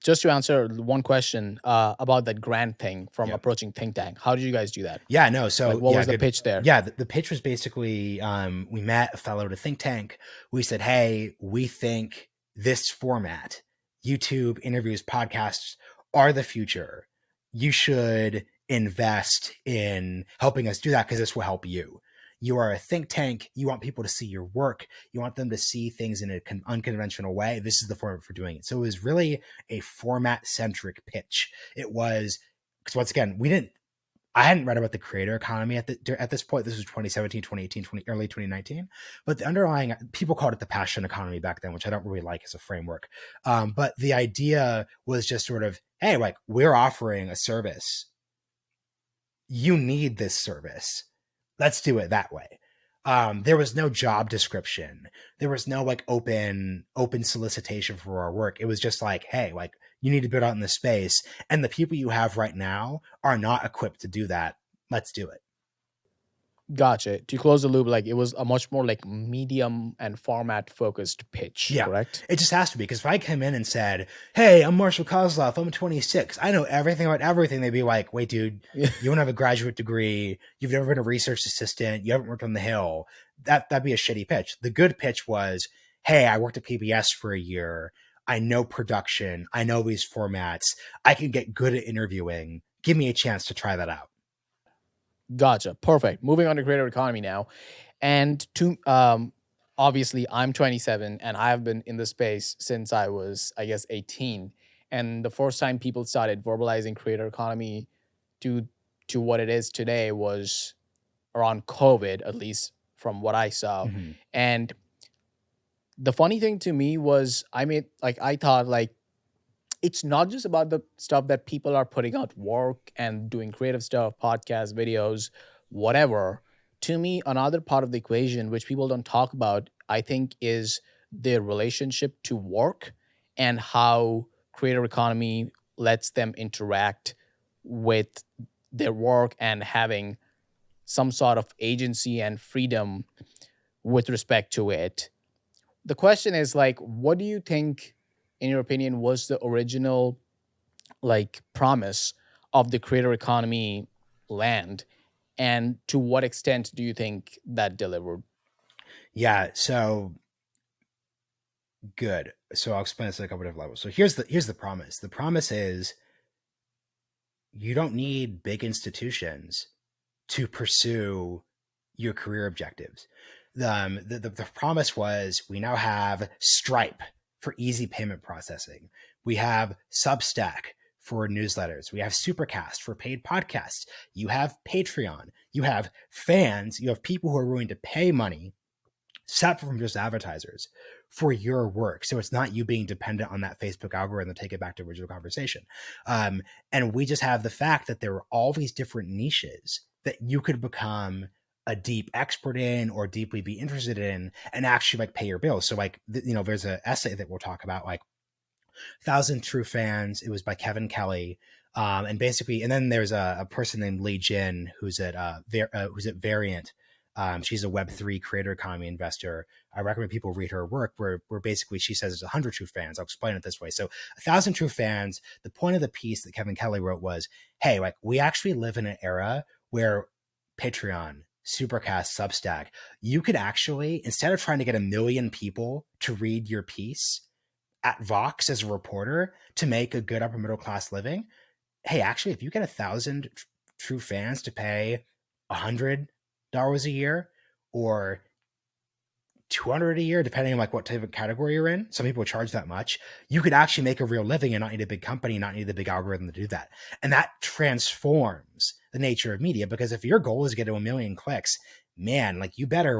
Just to answer one question about that grant thing from Yeah. approaching think tank. How did you guys do that? Yeah, no. Like, So what yeah, was the good. pitch there? Yeah, the pitch was basically we met a fellow at a think tank. We said, hey, we think this format, YouTube interviews, podcasts are the future. You should invest in helping us do that because this will help you. You are a think tank. You want people to see your work. You want them to see things in an unconventional way. This is the format for doing it. So it was really a format centric pitch. It was because once again, I hadn't read about the creator economy at this point. This was 2017, 2018, early 2019. But the underlying, people called it the passion economy back then, which I don't really like as a framework. But the idea was just sort of, hey, like we're offering a service. You need this service. Let's do it that way. There was no job description. There was no like open solicitation for our work. It was just like, hey, like you need to build out in this space, and the people you have right now are not equipped to do that. Let's do it. Gotcha. To close the loop, like it was a much more like medium and format focused pitch, Yeah, correct? it just has to be because if I come in and said, "Hey, I'm Marshall Kosloff. I'm 26. I know everything about everything," they'd be like, "Wait, dude, Yeah. you don't have a graduate degree. You've never been a research assistant. You haven't worked on the Hill." That'd be a shitty pitch. The good pitch was, "Hey, I worked at PBS for a year. I know production. I know these formats. I can get good at interviewing. Give me a chance to try that out." Gotcha. Perfect. Moving on to creator economy now. And to obviously I'm 27 and I've been in the space since I was, I guess, 18. And the first time people started verbalizing creator economy to what it is today was around COVID, at least from what I saw. Mm-hmm. And the funny thing to me was I thought like it's not just about the stuff that people are putting out work and doing creative stuff, podcasts, videos, whatever. To me, another part of the equation, which people don't talk about, I think, is their relationship to work and how creator economy lets them interact with their work and having some sort of agency and freedom with respect to it. The question is like, what do you think, in your opinion, was the original like promise of the creator economy land, and to what extent do you think that delivered? Yeah. So good. So I'll explain this at a couple different levels. So here's the promise. The promise is you don't need big institutions to pursue your career objectives. The promise was we now have Stripe for easy payment processing. We have Substack for newsletters. We have Supercast for paid podcasts. You have Patreon. You have fans. You have people who are willing to pay money separate from just advertisers for your work. So it's not you being dependent on that Facebook algorithm to take it back to original conversation. And we just have the fact that there are all these different niches that you could become a deep expert in or deeply be interested in and actually like pay your bills. So like, there's an essay that we'll talk about, like 1,000 True Fans. It was by Kevin Kelly. And basically, and then there's a person named Lee Jin who's at Variant. She's a Web3 creator economy investor. I recommend people read her work where basically she says there's 100 true fans. I'll explain it this way. So 1,000 true fans, the point of the piece that Kevin Kelly wrote was, hey, like we actually live in an era where Patreon, Supercast, Substack, you could actually, instead of trying to get 1 million people to read your piece at Vox as a reporter to make a good upper middle class living, hey, actually, if you get 1,000 true fans to pay $100 a year or 200 a year, depending on like what type of category you're in. Some people charge that much. You could actually make a real living and not need a big company, not need the big algorithm to do that. And that transforms the nature of media, because if your goal is to get to 1 million clicks, man, like you better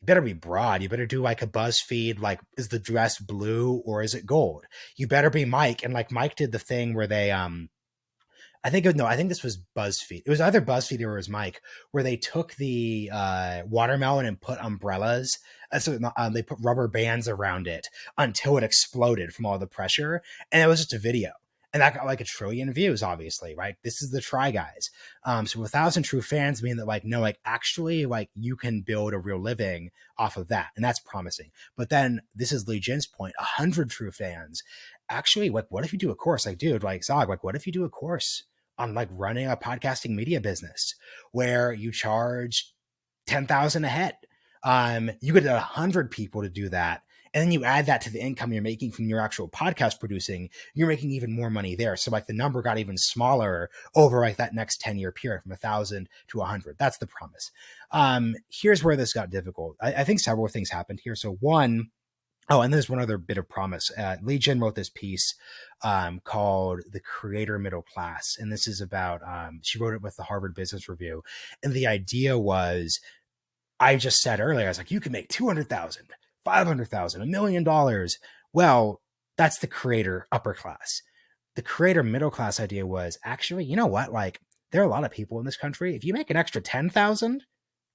be broad. You better do like a BuzzFeed, like, is the dress blue or is it gold? You better be Mike. And like Mike did the thing where they, I think this was BuzzFeed. It was either BuzzFeed or it was Mike, where they took the watermelon and put umbrellas. So they put rubber bands around it until it exploded from all the pressure. And it was just a video. and that got like 1 trillion views, obviously, right? This is the Try Guys. So 1,000 true fans mean that like, no, like actually like you can build a real living off of that. And that's promising. But then this is Lee Jin's point, 100 true fans. Actually, like, what if you do a course? Like, dude, like Zog, like, what if you do a course on like running a podcasting media business where you charge 10,000 a head? You get 100 people to do that. And then you add that to the income you're making from your actual podcast producing, you're making even more money there. So like the number got even smaller over like that next 10-year period from 1,000 to 100. That's the promise. Here's where this got difficult. I think several things happened here. So one, oh, and there's one other bit of promise. Lee Jin wrote this piece called The Creator Middle Class. And this is about, she wrote it with the Harvard Business Review. And the idea was, I just said earlier, I was like, you can make 200,000, 500,000, $1 million. Well, that's the creator upper class. The creator middle class idea was actually, you know what? Like, there are a lot of people in this country. If you make an extra 10,000,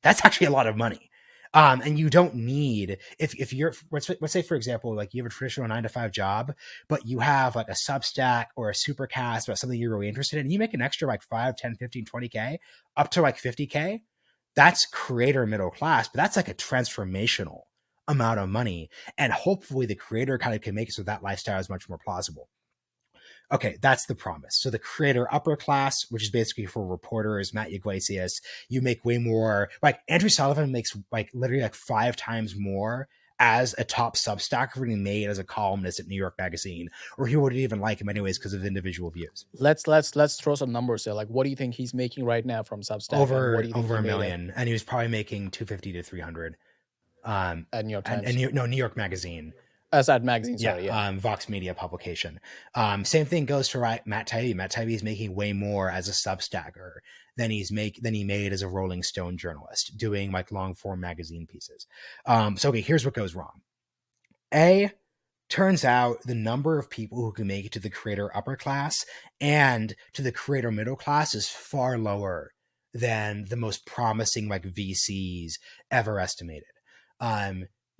that's actually a lot of money. And you don't need, if you're, let's say, for example, like you have a traditional 9-to-5 job, but you have like a Substack or a Supercast about something you're really interested in, and you make an extra like 5, 10, 15, 20K up to like 50K. That's creator middle class, but that's like a transformational amount of money. And hopefully the creator kind of can make it so that lifestyle is much more plausible. Okay, that's the promise. So the creator upper class, which is basically for reporters, Matt Yglesias, you make way more. Like Andrew Sullivan makes like literally like 5 times more as a top Substacker than he made as a columnist at New York Magazine, or he wouldn't even like him anyways because of individual views. Let's throw some numbers there. Like, what do you think he's making right now from Substack? And what do you think Over he a made million, and he was probably making 250 to 300. at New York Times? And New York Magazine. At Magazine, sorry, yeah. Vox Media publication. Same thing goes for Matt Taibbi. Matt Taibbi is making way more as a Substacker than he made as a Rolling Stone journalist, doing like long form magazine pieces. So okay, here's what goes wrong. Turns out the number of people who can make it to the creator upper class and to the creator middle class is far lower than the most promising like VCs ever estimated.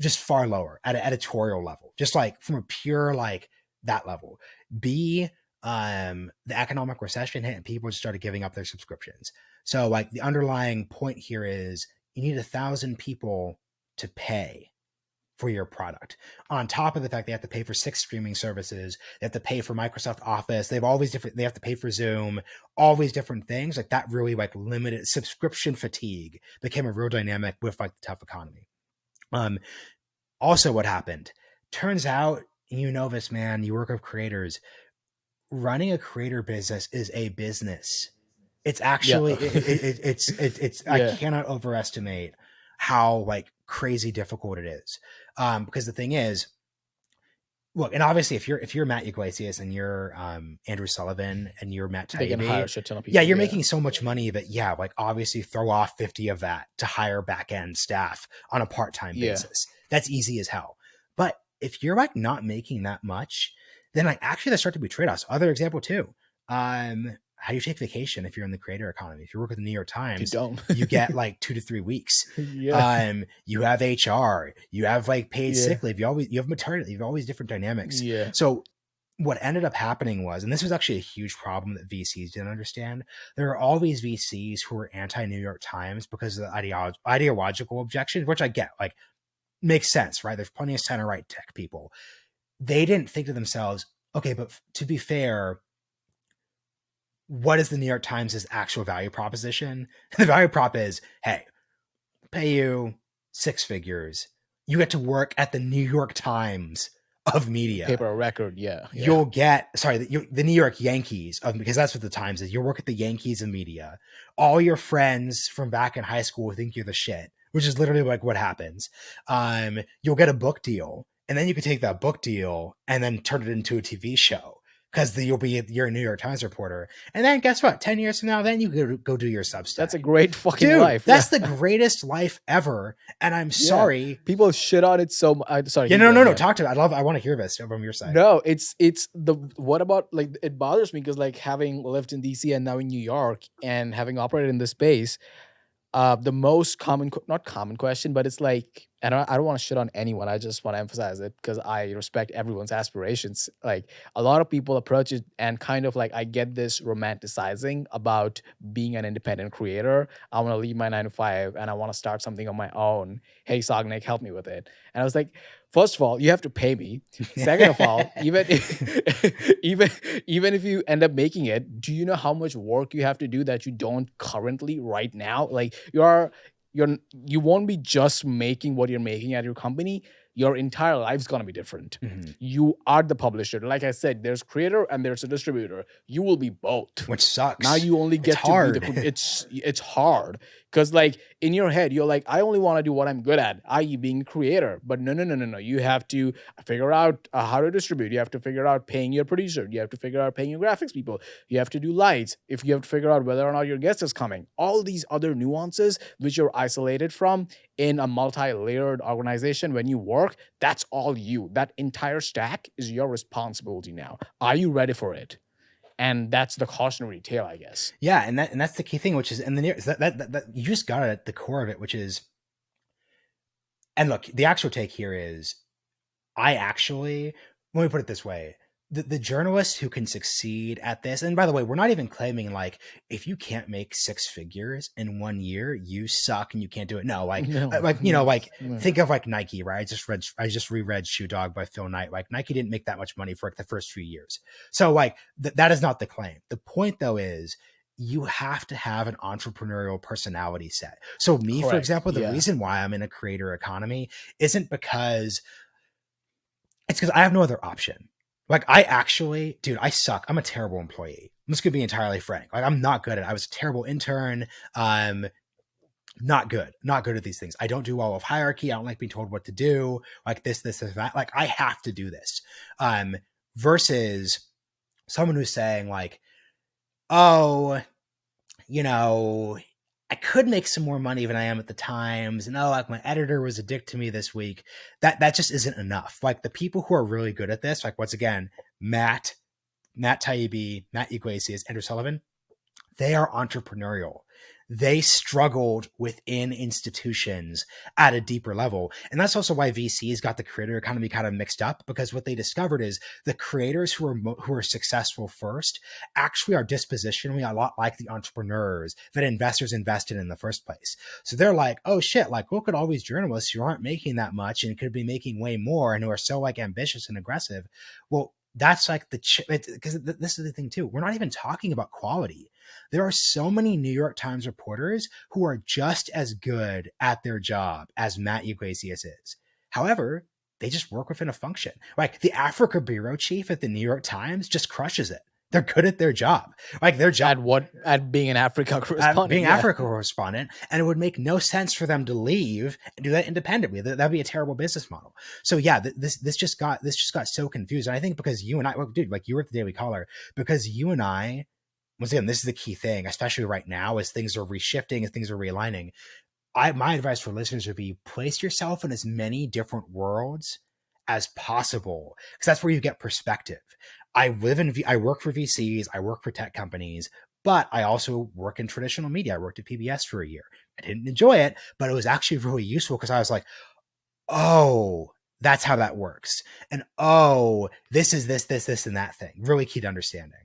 Just far lower at an editorial level, just like from a pure like that level. The economic recession hit and people just started giving up their subscriptions. So like the underlying point here is you need 1,000 people to pay for your product. On top of the fact they have to pay for 6 streaming services, they have to pay for Microsoft Office, they have to pay for Zoom, all these different things. Like that really like limited subscription fatigue became a real dynamic with like the tough economy. Also what happened, turns out, you know this, man, you work with creators, running a creator business is a business. It's actually, it's I cannot overestimate how like crazy difficult it is. Because the thing is, look, and obviously if you're Matt Yglesias and you're Andrew Sullivan and you're Matt Taibbi, they can hire a shit ton of people. You're making so much money that like obviously throw off 50 of that to hire back end staff on a part-time basis. That's easy as hell. But if you're like not making that much, then like actually there start to be trade-offs. Other example too. How do you take vacation if you're in the creator economy? If you work with the New York Times, you get like 2 to 3 weeks. You have HR, you have like paid sick leave, you have maternity, you have all these different dynamics. So what ended up happening was, and this was actually a huge problem that VCs didn't understand, there are all these VCs who were anti-New York Times because of the ideological objections, which I get, like makes sense, right? There's plenty of center-right tech people. They didn't think to themselves, okay, but to be fair, what is the New York Times' actual value proposition? The value prop is, hey, pay you 6 figures. You get to work at the New York Times of media. Paper a record, You'll get, the New York Yankees, because that's what the Times is. You'll work at the Yankees of media. All your friends from back in high school think you're the shit, which is literally like what happens. You'll get a book deal, and then you can take that book deal and then turn it into a TV show. Because you're a New York Times reporter. And then guess what? 10 years from now, then you go do your Substack. That's a great fucking life. That's the greatest life ever. And I'm sorry. People shit on it so much. Sorry. No. Talk to me. I want to hear this from your side. No, what about, like, it bothers me because, like, having lived in DC and now in New York and having operated in this space, the most not common question, but it's like and I don't want to shit on anyone. I just want to emphasize it because I respect everyone's aspirations. Like a lot of people approach it and kind of like I get this romanticizing about being an independent creator. I want to leave my 9 to 5 and I want to start something on my own. Hey, Sognick, help me with it. And I was like, first of all, you have to pay me. Second of all, even if, even if you end up making it, do you know how much work you have to do that you don't currently right now? Like you won't be just making what you're making at your company. Your entire life's gonna be different. Mhm. You are the publisher. Like I said, there's creator and there's a distributor. You will be both. Which Now sucks. you only It's get to be the hard. it's hard because like in your head you're like I only want to do what I'm good at, i.e. being a creator. But no, you have to figure out how to distribute. You have to figure out paying your producer. You have to figure out paying your graphics people. You have to do lights. If you have to figure out whether or not your guest is coming, all these other nuances which you're isolated from in a multi-layered organization. When you work, that's all you. That entire stack is your responsibility now. Are you ready for it? And that's the cautionary tale, I guess. Yeah, and that's the key thing, which is, and that you just got it at the core of it, which is, and look, the actual take here is, I actually, let me put it this way. The journalists who can succeed at this, and by the way, we're not even claiming like if you can't make 6 figures in 1 year, you suck and you can't do it. No, No, like no, like no. think of like Nike, right? I just reread Shoe Dog by Phil Knight. Like Nike didn't make that much money for like the first few years. So like that is not the claim. The point though is you have to have an entrepreneurial personality set. So me, for Correct. example, the Yeah. reason why I'm in a creator economy isn't because it's because I have no other option. Like I actually, dude, I suck. I'm a terrible employee. I'm just gonna be entirely frank. Like I'm not good at it. I was a terrible intern. Not good at these things. I don't do well with hierarchy. I don't like being told what to do. Like this, that. Like I have to do this. Versus someone who's saying like, oh, you know, I could make some more money than I am at the Times. And oh, like my editor was a dick to me this week. That just isn't enough. Like the people who are really good at this, like once again, Matt Taibbi, Matt Iglesias, Andrew Sullivan, they are entrepreneurial. They struggled within institutions at a deeper level. And that's also why VCs got the creator economy kind of mixed up, because what they discovered is the creators who are successful first actually are dispositionally a lot like the entrepreneurs that investors invested in the first place. So they're like, oh shit, like look at all these journalists who aren't making that much and could be making way more and who are so like ambitious and aggressive. Well, that's like because this is the thing too. We're not even talking about quality. There are so many New York Times reporters who are just as good at their job as Matt Iglesias is. However, they just work within a function. Like the Africa bureau chief at the New York Times just crushes it. They're good at their job. Like their job At being an Africa correspondent. being Yeah. Africa correspondent, and it would make no sense for them to leave and do that independently. That'd be a terrible business model. So yeah, this just got so confused. And I think because you and I, well, dude, like you were at the Daily Caller, because you and I, once again, this is the key thing, especially right now as things are reshifting, as things are realigning. My advice for listeners would be place yourself in as many different worlds as possible, because that's where you get perspective. I work for VCs, I work for tech companies, but I also work in traditional media. I worked at PBS for a year. I didn't enjoy it, but it was actually really useful because I was like, oh, that's how that works. And oh, this is this, and that thing. Really key to understanding.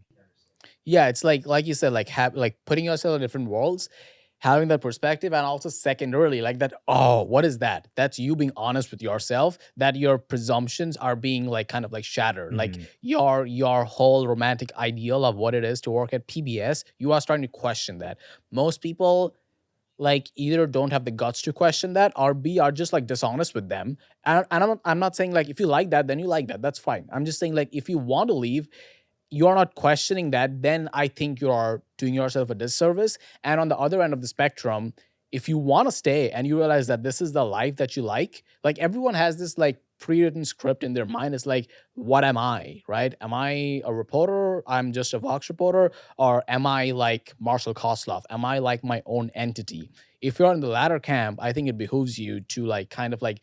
Yeah, it's like you said, like putting yourself in different worlds, having that perspective, and also secondarily, like that. Oh, what is that? That's you being honest with yourself. That your presumptions are being like kind of like shattered. Like Mhm. your whole romantic ideal of what it is to work at PBS, you are starting to question that. Most people like either don't have the guts to question that, or B are just like dishonest with them. And I'm not saying like if you like that, then you like that. That's fine. I'm just saying like if you want to leave, you're not questioning that, then I think you are doing yourself a disservice. And on the other end of the spectrum, if you want to stay and you realize that this is the life that you like everyone has this like pre-written script in their mind. It's like, what am I, right? Am I a reporter? I'm just a Vox reporter. Or am I like Marshall Kosloff? Am I like my own entity? If you're in the latter camp, I think it behooves you to like kind of like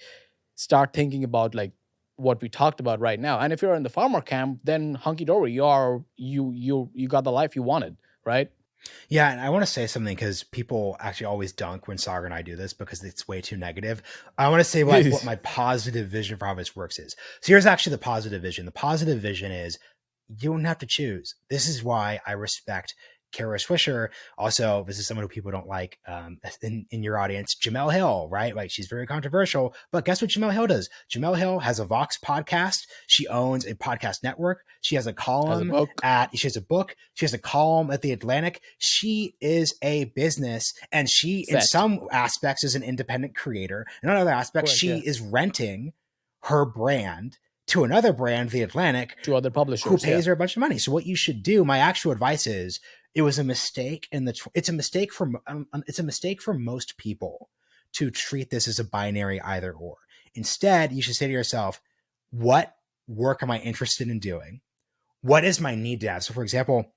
start thinking about like what we talked about right now. And if you're in the farmer camp, then hunky dory, you got the life you wanted, right? Yeah, and I want to say something because people actually always dunk when Sagar and I do this because it's way too negative. I want to say like what my positive vision for how this works is. So here's actually the positive vision. The positive vision is you don't have to choose. This is why I respect Kara Swisher. Also, this is someone who people don't like in your audience, Jamel Hill, right? Like she's very controversial, but guess what Jamel Hill does? Jamel Hill has a Vox podcast. She owns a podcast network. She has a As a column book. she has a book. She has a column at the Atlantic. She is a business, and she, in Set. some aspects, is an independent creator. In other aspects, Correct, she yeah. is renting her brand to another brand, the Atlantic, To other who publishers, yeah. pays her a bunch of money. So what you should do, my actual advice is, it was a mistake it's a mistake for most people to treat this as a binary either or. Instead, you should say to yourself, what work am I interested in doing? What is my need to have? So for example,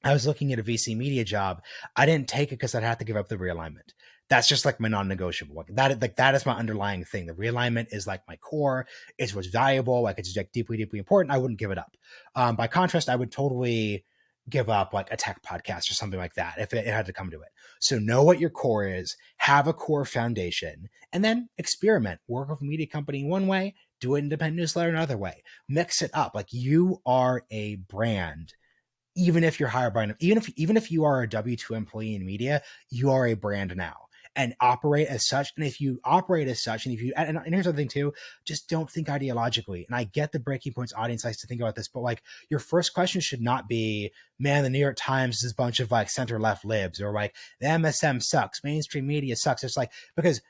I was looking at a VC media job. I didn't take it because I'd have to give up the realignment. That's just like my non-negotiable. That is my underlying thing. The realignment is like my core. It's what's valuable. Like it's like deeply, deeply important. I wouldn't give it up. By contrast, I would totally give up like a tech podcast or something like that if it had to come to it. So know what your core is, have a core foundation, and then experiment. Work with a media company one way, do an independent newsletter another way. Mix it up. Like you are a brand, even if you're hired by even if you are a W2 employee in media, you are a brand now, and operate as such. And if you operate as such, and if you and here's the thing too, just don't think ideologically. And I get the Breaking Points audience likes to think about this, but like your first question should not be, man, the New York Times is a bunch of like center left libs, or like the MSM sucks, mainstream media sucks. It's like, because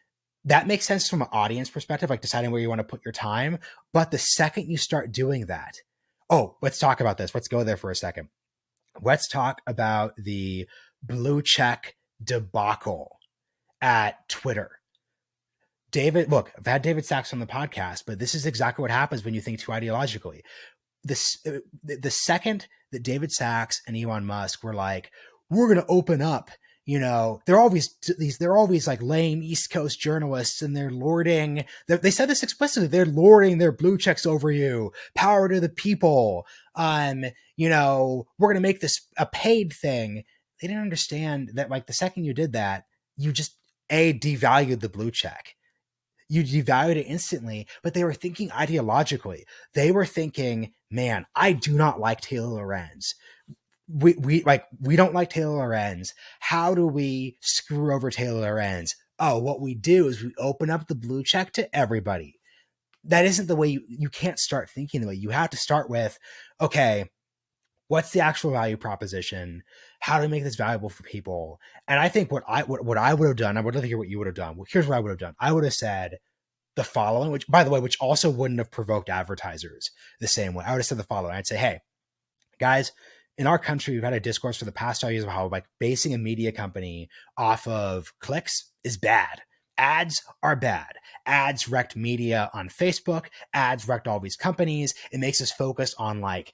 that makes sense from an audience perspective, like deciding where you want to put your time. But the second you start doing that, oh, let's talk about this. Let's go there for a second. Let's talk about the blue check debacle at Twitter. David, look, I've had David Sachs on the podcast, but this is exactly what happens when you think too ideologically. The second that David Sachs and Elon Musk were like, we're going to open up, they're always like lame East Coast journalists, and they're lording, they said this explicitly, they're lording their blue checks over you, power to the people. We're going to make this a paid thing. They didn't understand that, like, the second you did that, you just devalued the blue check. You devalued it instantly, but they were thinking ideologically. They were thinking, man, I do not like Taylor Lorenz. We don't like Taylor Lorenz. How do we screw over Taylor Lorenz? Oh, what we do is we open up the blue check to everybody. That isn't the way you can't start thinking the way. You have to start with, okay, what's the actual value proposition? How do we make this valuable for people? And I think what I would have done, I would love to hear what you would have done. Well, here's what I would have done. I would have said the following, which, by the way, which also wouldn't have provoked advertisers the same way. I would have said the following. I'd say, hey, guys, in our country, we've had a discourse for the past 5 years of how like basing a media company off of clicks is bad. Ads are bad. Ads wrecked media on Facebook. Ads wrecked all these companies. It makes us focus on like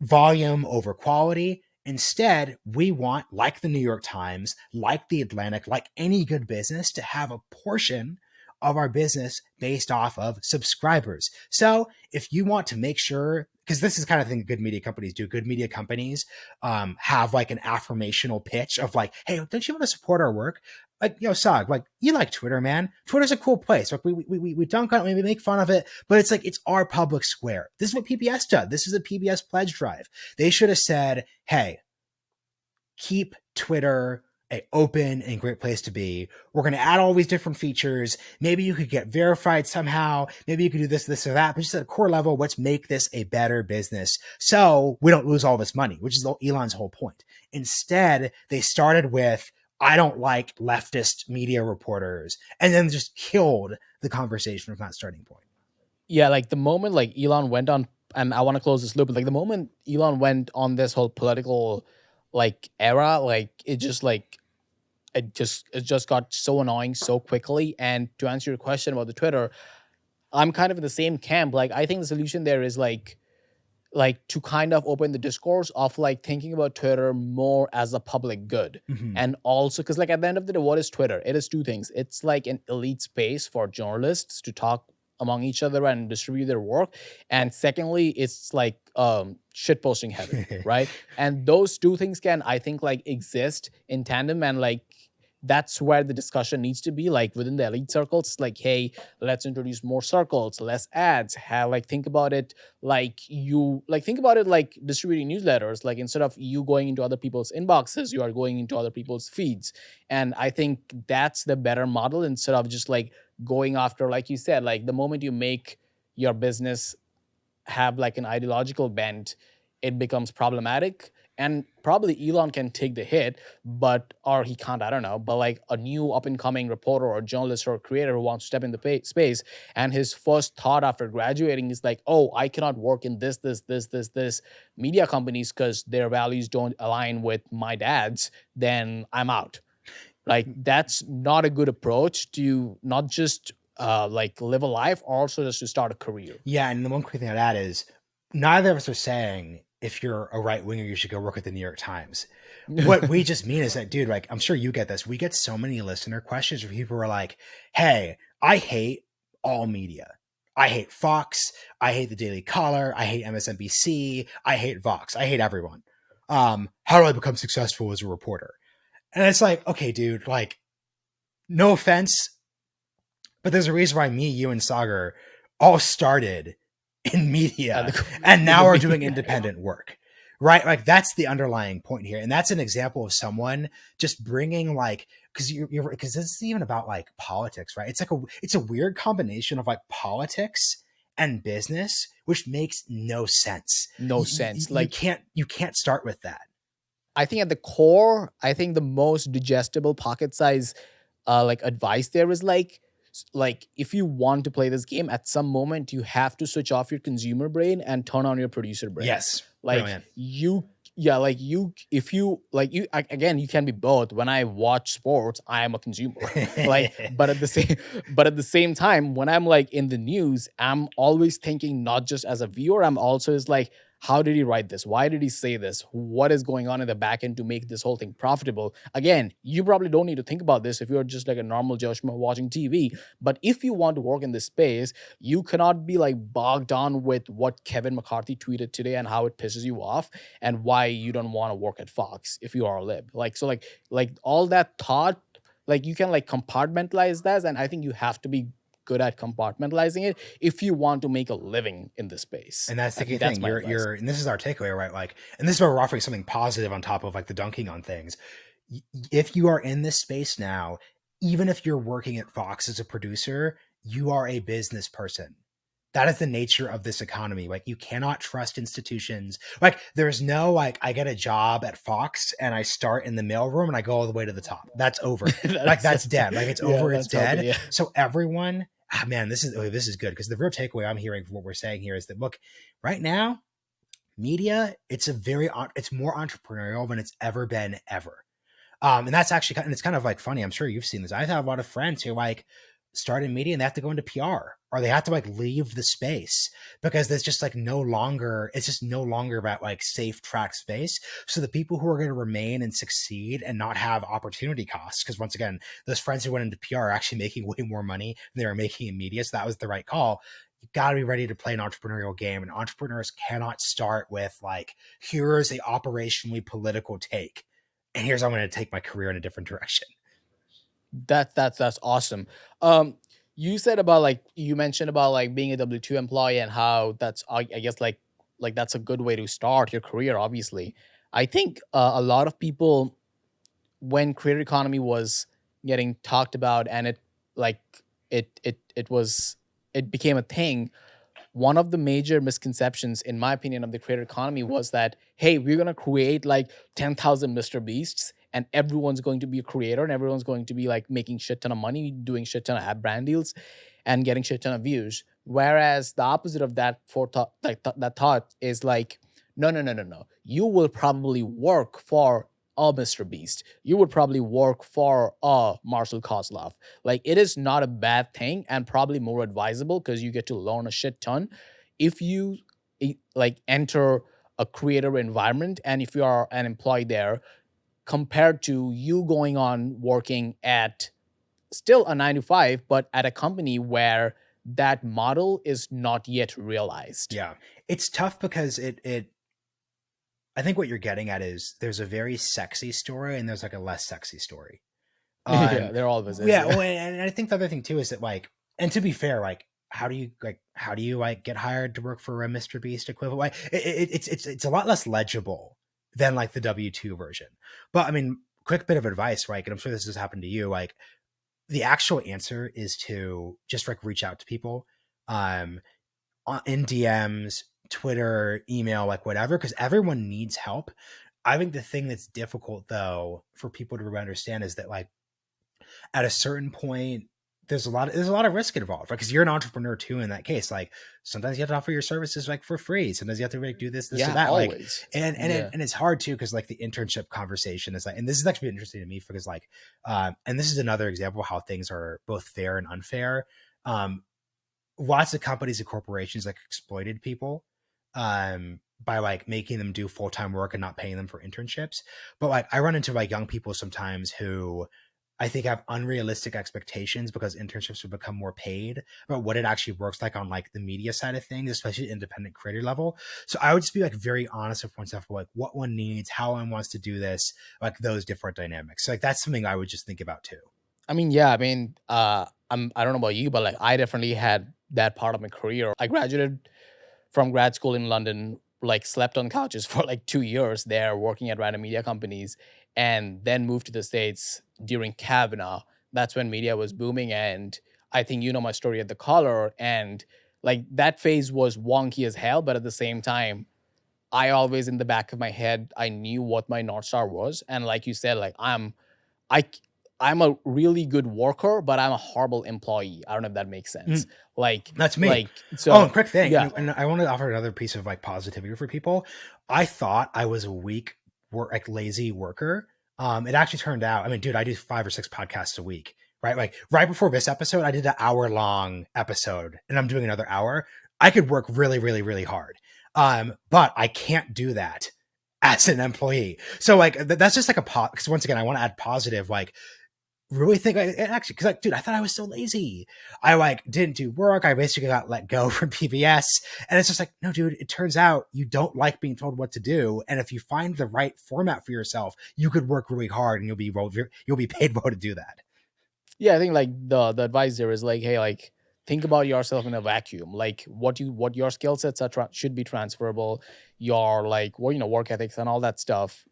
volume over quality. Instead, we want, like the New York Times, like the Atlantic, like any good business, to have a portion of our business based off of subscribers. So if you want to make sure, because this is the kind of thing good media companies do, good media companies have like an affirmational pitch of like, hey, don't you want to support our work? Like, Sag, like, you like Twitter, man. Twitter's a cool place. Like, we dunk on it, we make fun of it, but it's like, it's our public square. This is what PBS does. This is a PBS pledge drive. They should have said, hey, keep Twitter an open and great place to be. We're going to add all these different features. Maybe you could get verified somehow. Maybe you could do this, or that. But just at a core level, let's make this a better business so we don't lose all this money, which is Elon's whole point. Instead, they started with, I don't like leftist media reporters, and then just killed the conversation from that starting point. Yeah, like the moment like Elon went on, and I want to close this loop, but like the moment Elon went on this whole political like era, like it just got so annoying so quickly. And to answer your question about the Twitter, I'm kind of in the same camp. Like I think the solution there is like to kind of open the discourse of like thinking about Twitter more as a public good. Mm-hmm. And also because like at the end of the day, what is Twitter? It is two things. It's like an elite space for journalists to talk among each other and distribute their work. And secondly, it's like shit posting heavy, right? And those two things can, I think, like exist in tandem. And like that's where the discussion needs to be, like within the elite circles. It's like, hey, let's introduce more circles, less ads, have like think about it, think about it like distributing newsletters. Like instead of you going into other people's inboxes, you are going into other people's feeds. And I think that's the better model, instead of just like going after, like you said, like the moment you make your business have like an ideological bent, it becomes problematic. And probably Elon can take the hit, but or he can't, I don't know. But like a new up and coming reporter or journalist or creator who wants to step in the space, and his first thought after graduating is like, oh, I cannot work in this media companies because their values don't align with my dad's, then I'm out. Like that's not a good approach to not just like live a life, also just to start a career. Yeah, and the one quick thing I'd add is neither of us are saying if you're a right winger, you should go work at the New York Times. What we just mean is that, dude, like, I'm sure you get this. We get so many listener questions where people are like, hey, I hate all media. I hate Fox. I hate the Daily Caller. I hate MSNBC. I hate Vox. I hate everyone. How do I become successful as a reporter? And it's like, okay, dude, like, no offense, but there's a reason why me, you, and Saagar all started in media and now are doing independent work, right? Like that's the underlying point here. And that's an example of someone just bringing like, because this is even about like politics, right? It's a weird combination of like politics and business, which makes no sense. No sense. You Like you can't start with that. I think at the core, I think the most digestible pocket size like advice there is like if you want to play this game, at some moment you have to switch off your consumer brain and turn on your producer brain. Yes. Like Brilliant. you yeah, like you if you like you again, you can be both. When I watch sports, I am a consumer. Like but at the same time, when I'm like in the news, I'm always thinking not just as a viewer, I'm also is like, how did he write this? Why did he say this? What is going on in the back end to make this whole thing profitable? Again, you probably don't need to think about this if you're just like a normal Joe Schmo watching TV. But if you want to work in this space, you cannot be like bogged down with what Kevin McCarthy tweeted today and how it pisses you off, and why you don't want to work at Fox if you are a lib. Like so like all that thought, like you can like compartmentalize that, and I think you have to be good at compartmentalizing it if you want to make a living in this space. And that's I the key think that's thing. my You're advice. and this is our takeaway, right? Like, and this is where we're offering something positive on top of like the dunking on things. If you are in this space now, even if you're working at Fox as a producer, you are a business person. That is the nature of this economy. Like you cannot trust institutions. Like there's no like I get a job at Fox and I start in the mailroom and I go all the way to the top. That's over. Like that's dead. Like it's yeah, over. It's that's healthy, dead. yeah. So everyone, man, this is good because the real takeaway I'm hearing from what we're saying here is that look, right now, media it's more entrepreneurial than it's ever been ever. And that's actually and it's kind of like funny. I'm sure you've seen this. I have a lot of friends who like start in media and they have to go into PR or they have to like leave the space because there's just like it's just no longer about like safe track space. So the people who are going to remain and succeed and not have opportunity costs, because once again, those friends who went into PR are actually making way more money than they were making in media. So that was the right call. You got to be ready to play an entrepreneurial game, and entrepreneurs cannot start with like, here's a operationally political take. And here's how I'm going to take my career in a different direction. That's awesome. You said about like you mentioned about like being a W-2 employee and how that's I guess like that's a good way to start your career. Obviously, I think a lot of people, when creator economy was getting talked about and like it became a thing, one of the major misconceptions, in my opinion, of the creator economy was that, hey, we're going to create like 10,000 Mr. Beasts and everyone's going to be a creator and everyone's going to be like making shit ton of money, doing shit ton of ad brand deals and getting shit ton of views. Whereas the opposite of that forethought, that thought is like, no. You will probably work for a Mr. Beast. You would probably work for a Marshall Kosloff. Like it is not a bad thing and probably more advisable because you get to learn a shit ton if you like enter a creator environment and if you are an employee there, compared to you going on working at still a 9 to 5 but at a company where that model is not yet realized. Yeah. It's tough because it I think what you're getting at is there's a very sexy story and there's like a less sexy story. Yeah, Um, there always is. yeah, Yeah. well, and I think the other thing too is that like, and to be fair, like, how do you like get hired to work for a Mr. Beast equivalent? Like, it's a lot less legible than like the W2 version. But I mean, quick bit of advice, right? And I'm sure this has happened to you. Like, the actual answer is to just like reach out to people, um, in DMs, Twitter, email, like whatever, because everyone needs help. I think the thing that's difficult though for people to understand is that like at a certain point there's a lot of risk involved, right? Because you're an entrepreneur too in that case. Like sometimes you have to offer your services like for free. Sometimes you have to like do this or Yeah, that. Like always. and Yeah. and it's hard too because like the internship conversation is like, and this is actually interesting to me because like, and this is another example of how things are both fair and unfair. Um, Lots of companies and corporations like exploited people by like making them do full-time work and not paying them for internships. But like I run into like young people sometimes who I think have unrealistic expectations because internships will become more paid about what it actually works like on like the media side of things, especially independent creator level. So I would just be like very honest with oneself, like what one needs, how one wants to do this, like those different dynamics. So like that's something I would just think about too. I mean, yeah, I mean, I don't know about you, but like I definitely had that part of my career. I graduated from grad school in London, like slept on couches for like 2 years there, working at random media companies, and then moved to the States during Kavanaugh. That's when media was booming. And I think you know my story at the collar. And like that phase was wonky as hell, but at the same time, I always in the back of my head, I knew what my North Star was. And like you said, like I c- I'm a really good worker, but I'm a horrible employee. I don't know if that makes sense. Mm, that's me. Like Oh, so and quick thing, yeah. and I want to offer another piece of like positivity for people. I thought I was a weak, like lazy worker. It actually turned out. I mean, dude, I do 5 or 6 podcasts a week, right? Like right before this episode, I did an hour long episode, and I'm doing another hour. I could work really, really, really hard, but I can't do that as an employee. So like that's just like a because once again, I want to add positive, like really think actually because like dude I thought I was so lazy. I like didn't do work. I basically got let go from PBS, and it's just like no dude, it turns out you don't like being told what to do, and if you find the right format for yourself you could work really hard and you'll be paid well to do that. Yeah, I think like the advice there is like, hey, like think about yourself in a vacuum. Like what your skill sets are should be transferable. Your like well, work ethics and all that stuff.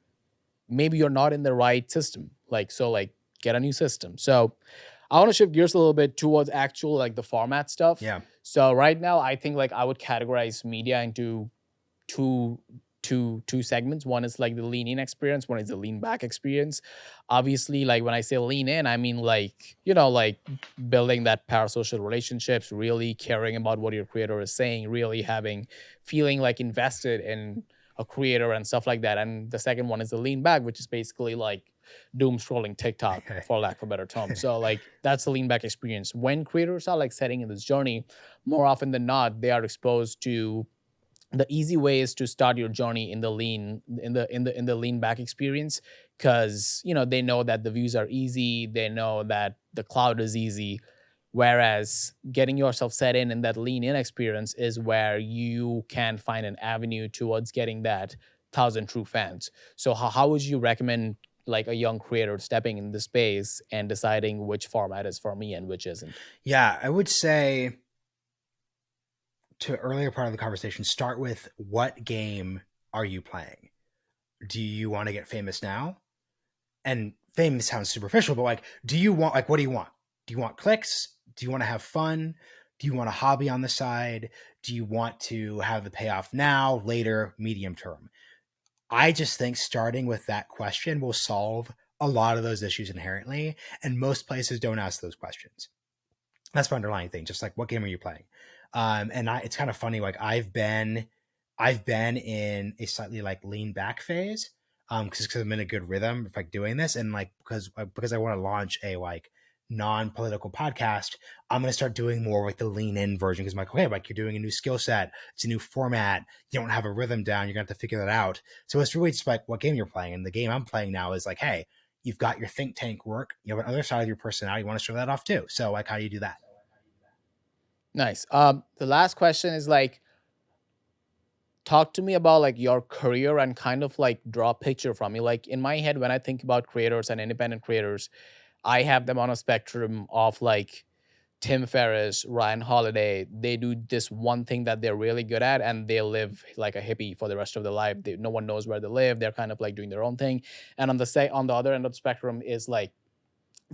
Maybe you're not in the right system. Like so, like get a new system. So I want to shift gears a little bit towards actual like the format stuff. Yeah. So right now, I think like I would categorize media into two two segments. One is like the lean in experience, one is the lean back experience. Obviously, like when I say lean in, I mean like like building that parasocial relationships, really caring about what your creator is saying, really having feeling like invested in a creator and stuff like that. And the second one is the lean back, which is basically like doom scrolling TikTok, Okay. for lack of a better term. So like that's the lean back experience. When creators are like setting in this journey, more often than not, they are exposed to the easy way is to start your journey in the lean back experience, because they know that the views are easy, they know that the cloud is easy, whereas getting yourself set in that lean in experience is where you can find an avenue towards getting that thousand true fans. So how would you recommend like a young creator stepping in the space and deciding which format is for me and which isn't? Yeah, I would say to earlier part of the conversation, start with what game are you playing? Do you want to get famous now? And fame sounds superficial, but like, do you want, like, what do you want? Do you want clicks? Do you want to have fun? Do you want a hobby on the side? Do you want to have the payoff now, later, medium term? I just think starting with that question will solve a lot of those issues inherently. And most places don't ask those questions. That's my underlying thing. Just like, what game are you playing? It's kind of funny. Like I've been in a slightly like lean back phase. Because I'm in a good rhythm, like doing this, and like because I want to launch a like non-political podcast, I'm gonna start doing more like the lean in version. Because I'm like, okay, like you're doing a new skill set, it's a new format, you don't have a rhythm down, you're gonna have to figure that out. So it's really just like what game you're playing, and the game I'm playing now is like, hey, you've got your think tank work, you have another side of your personality, you want to show that off too. So like, how do you do that? Nice. The last question is like, talk to me about like your career and kind of like draw a picture from you. Like in my head, when I think about creators and independent creators, I have them on a spectrum of like Tim Ferriss, Ryan Holiday. They do this one thing that they're really good at, and they live like a hippie for the rest of their life. No one knows where they live. They're kind of like doing their own thing. And on the other end of the spectrum is like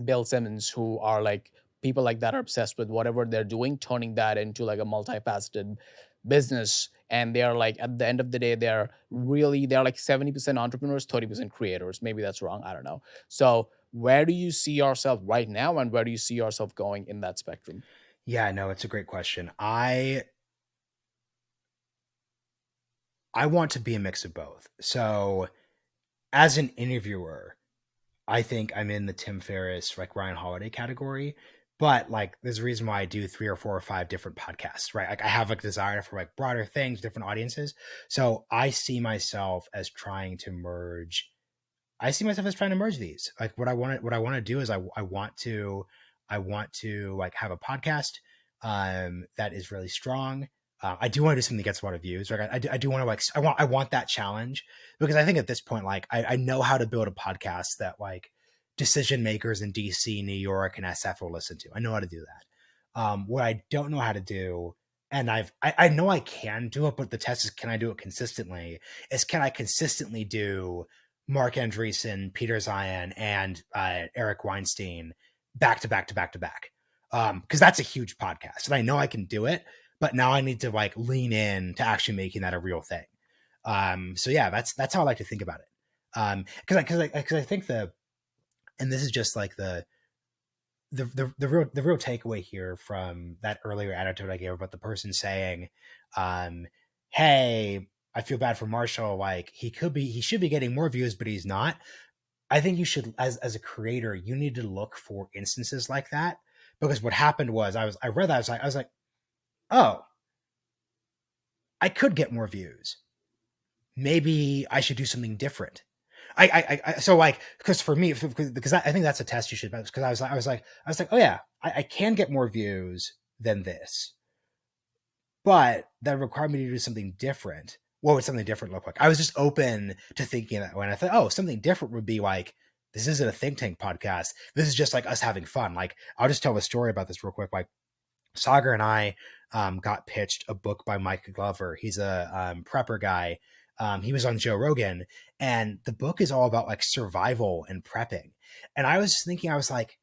Bill Simmons, who are like people like that are obsessed with whatever they're doing, turning that into like a multifaceted business. And they're like, at the end of the day, they're like 70% entrepreneurs, 30% creators. Maybe that's wrong. I don't know. So where do you see yourself right now, and where do you see yourself going in that spectrum? Yeah, no, it's a great question. I want to be a mix of both. So as an interviewer, I think I'm in the Tim Ferriss, like Ryan Holiday category. But like, there's a reason why I do 3 or 4 or 5 different podcasts, right? Like, I have like desire for like broader things, different audiences. So I see myself as trying to merge. I see myself as trying to merge these. Like, what I want to do is I want to like have a podcast that is really strong. I do want to do something that gets a lot of views. Like, I do want to like, I want that challenge, because I think at this point, like, I know how to build a podcast that like decision makers in DC, New York, and SF will listen to. I know how to do that. What I don't know how to do, and I know I can do it, but the test is, can I do it consistently? Is, can I consistently do Mark Andreessen, Peter Zion, and Eric Weinstein back to back to back to back? Because that's a huge podcast, and I know I can do it, but now I need to like lean in to actually making that a real thing. So yeah, that's how I like to think about it. Because I think and this is just like the real takeaway here from that earlier anecdote I gave about the person saying, "Hey, I feel bad for Marshall. Like, he should be getting more views, but he's not." I think you should, as a creator, you need to look for instances like that, because what happened was I read that, I was like, oh, I could get more views. Maybe I should do something different. So like, because for me, because I think that's a test you should, because I was like, oh yeah, I can get more views than this, but that required me to do something different. What would something different look like? I was just open to thinking that when I thought, oh, something different would be like, this isn't a think tank podcast. This is just like us having fun. Like, I'll just tell a story about this real quick. Like, Saagar and I got pitched a book by Mike Glover. He's a prepper guy. He was on Joe Rogan, and the book is all about like survival and prepping. And I was thinking, I was like,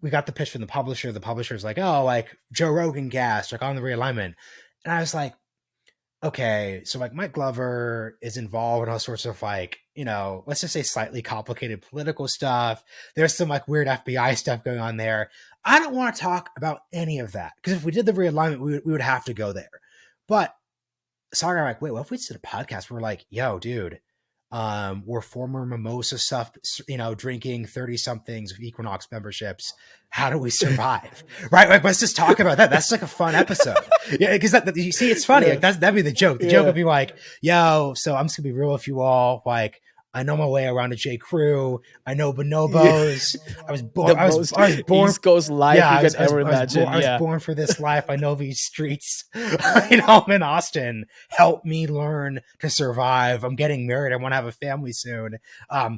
we got the pitch from the publisher. The publisher's like, oh, like Joe Rogan guest, like on the Realignment. And I was like, okay, so like Mike Glover is involved in all sorts of like, let's just say slightly complicated political stuff. There's some like weird FBI stuff going on there. I don't want to talk about any of that, because if we did the Realignment, we would have to go there. But Saga, like, wait, what if we did a podcast? We're like, yo, dude, we're former mimosa stuff, drinking 30 somethings with Equinox memberships. How do we survive? Right? Like, let's just talk about that. That's like a fun episode. Yeah, because you see, it's funny. Yeah. Like, that'd be the joke. The joke would be like, yo, so I'm just gonna be real with you all. Like, I know my way around a J. Crew. I know bonobos. I was born. I was born East Coast life you could ever imagine. I was born for this life. I know these streets. I'm in Austin. Help me learn to survive. I'm getting married. I want to have a family soon.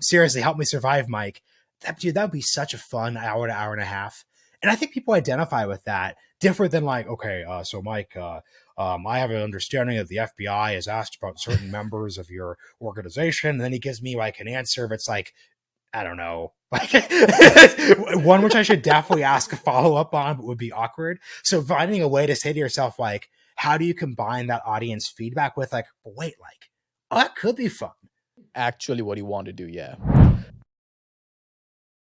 Seriously, help me survive, Mike. That would be such a fun hour to hour and a half. And I think people identify with that different than like, okay, so Mike, I have an understanding that the FBI has asked about certain members of your organization. And then he gives me like an answer that's like, I don't know, like one which I should definitely ask a follow up on, but would be awkward. So finding a way to say to yourself, like, how do you combine that audience feedback with like, wait, like, oh, that could be fun. Actually what you want to do, yeah.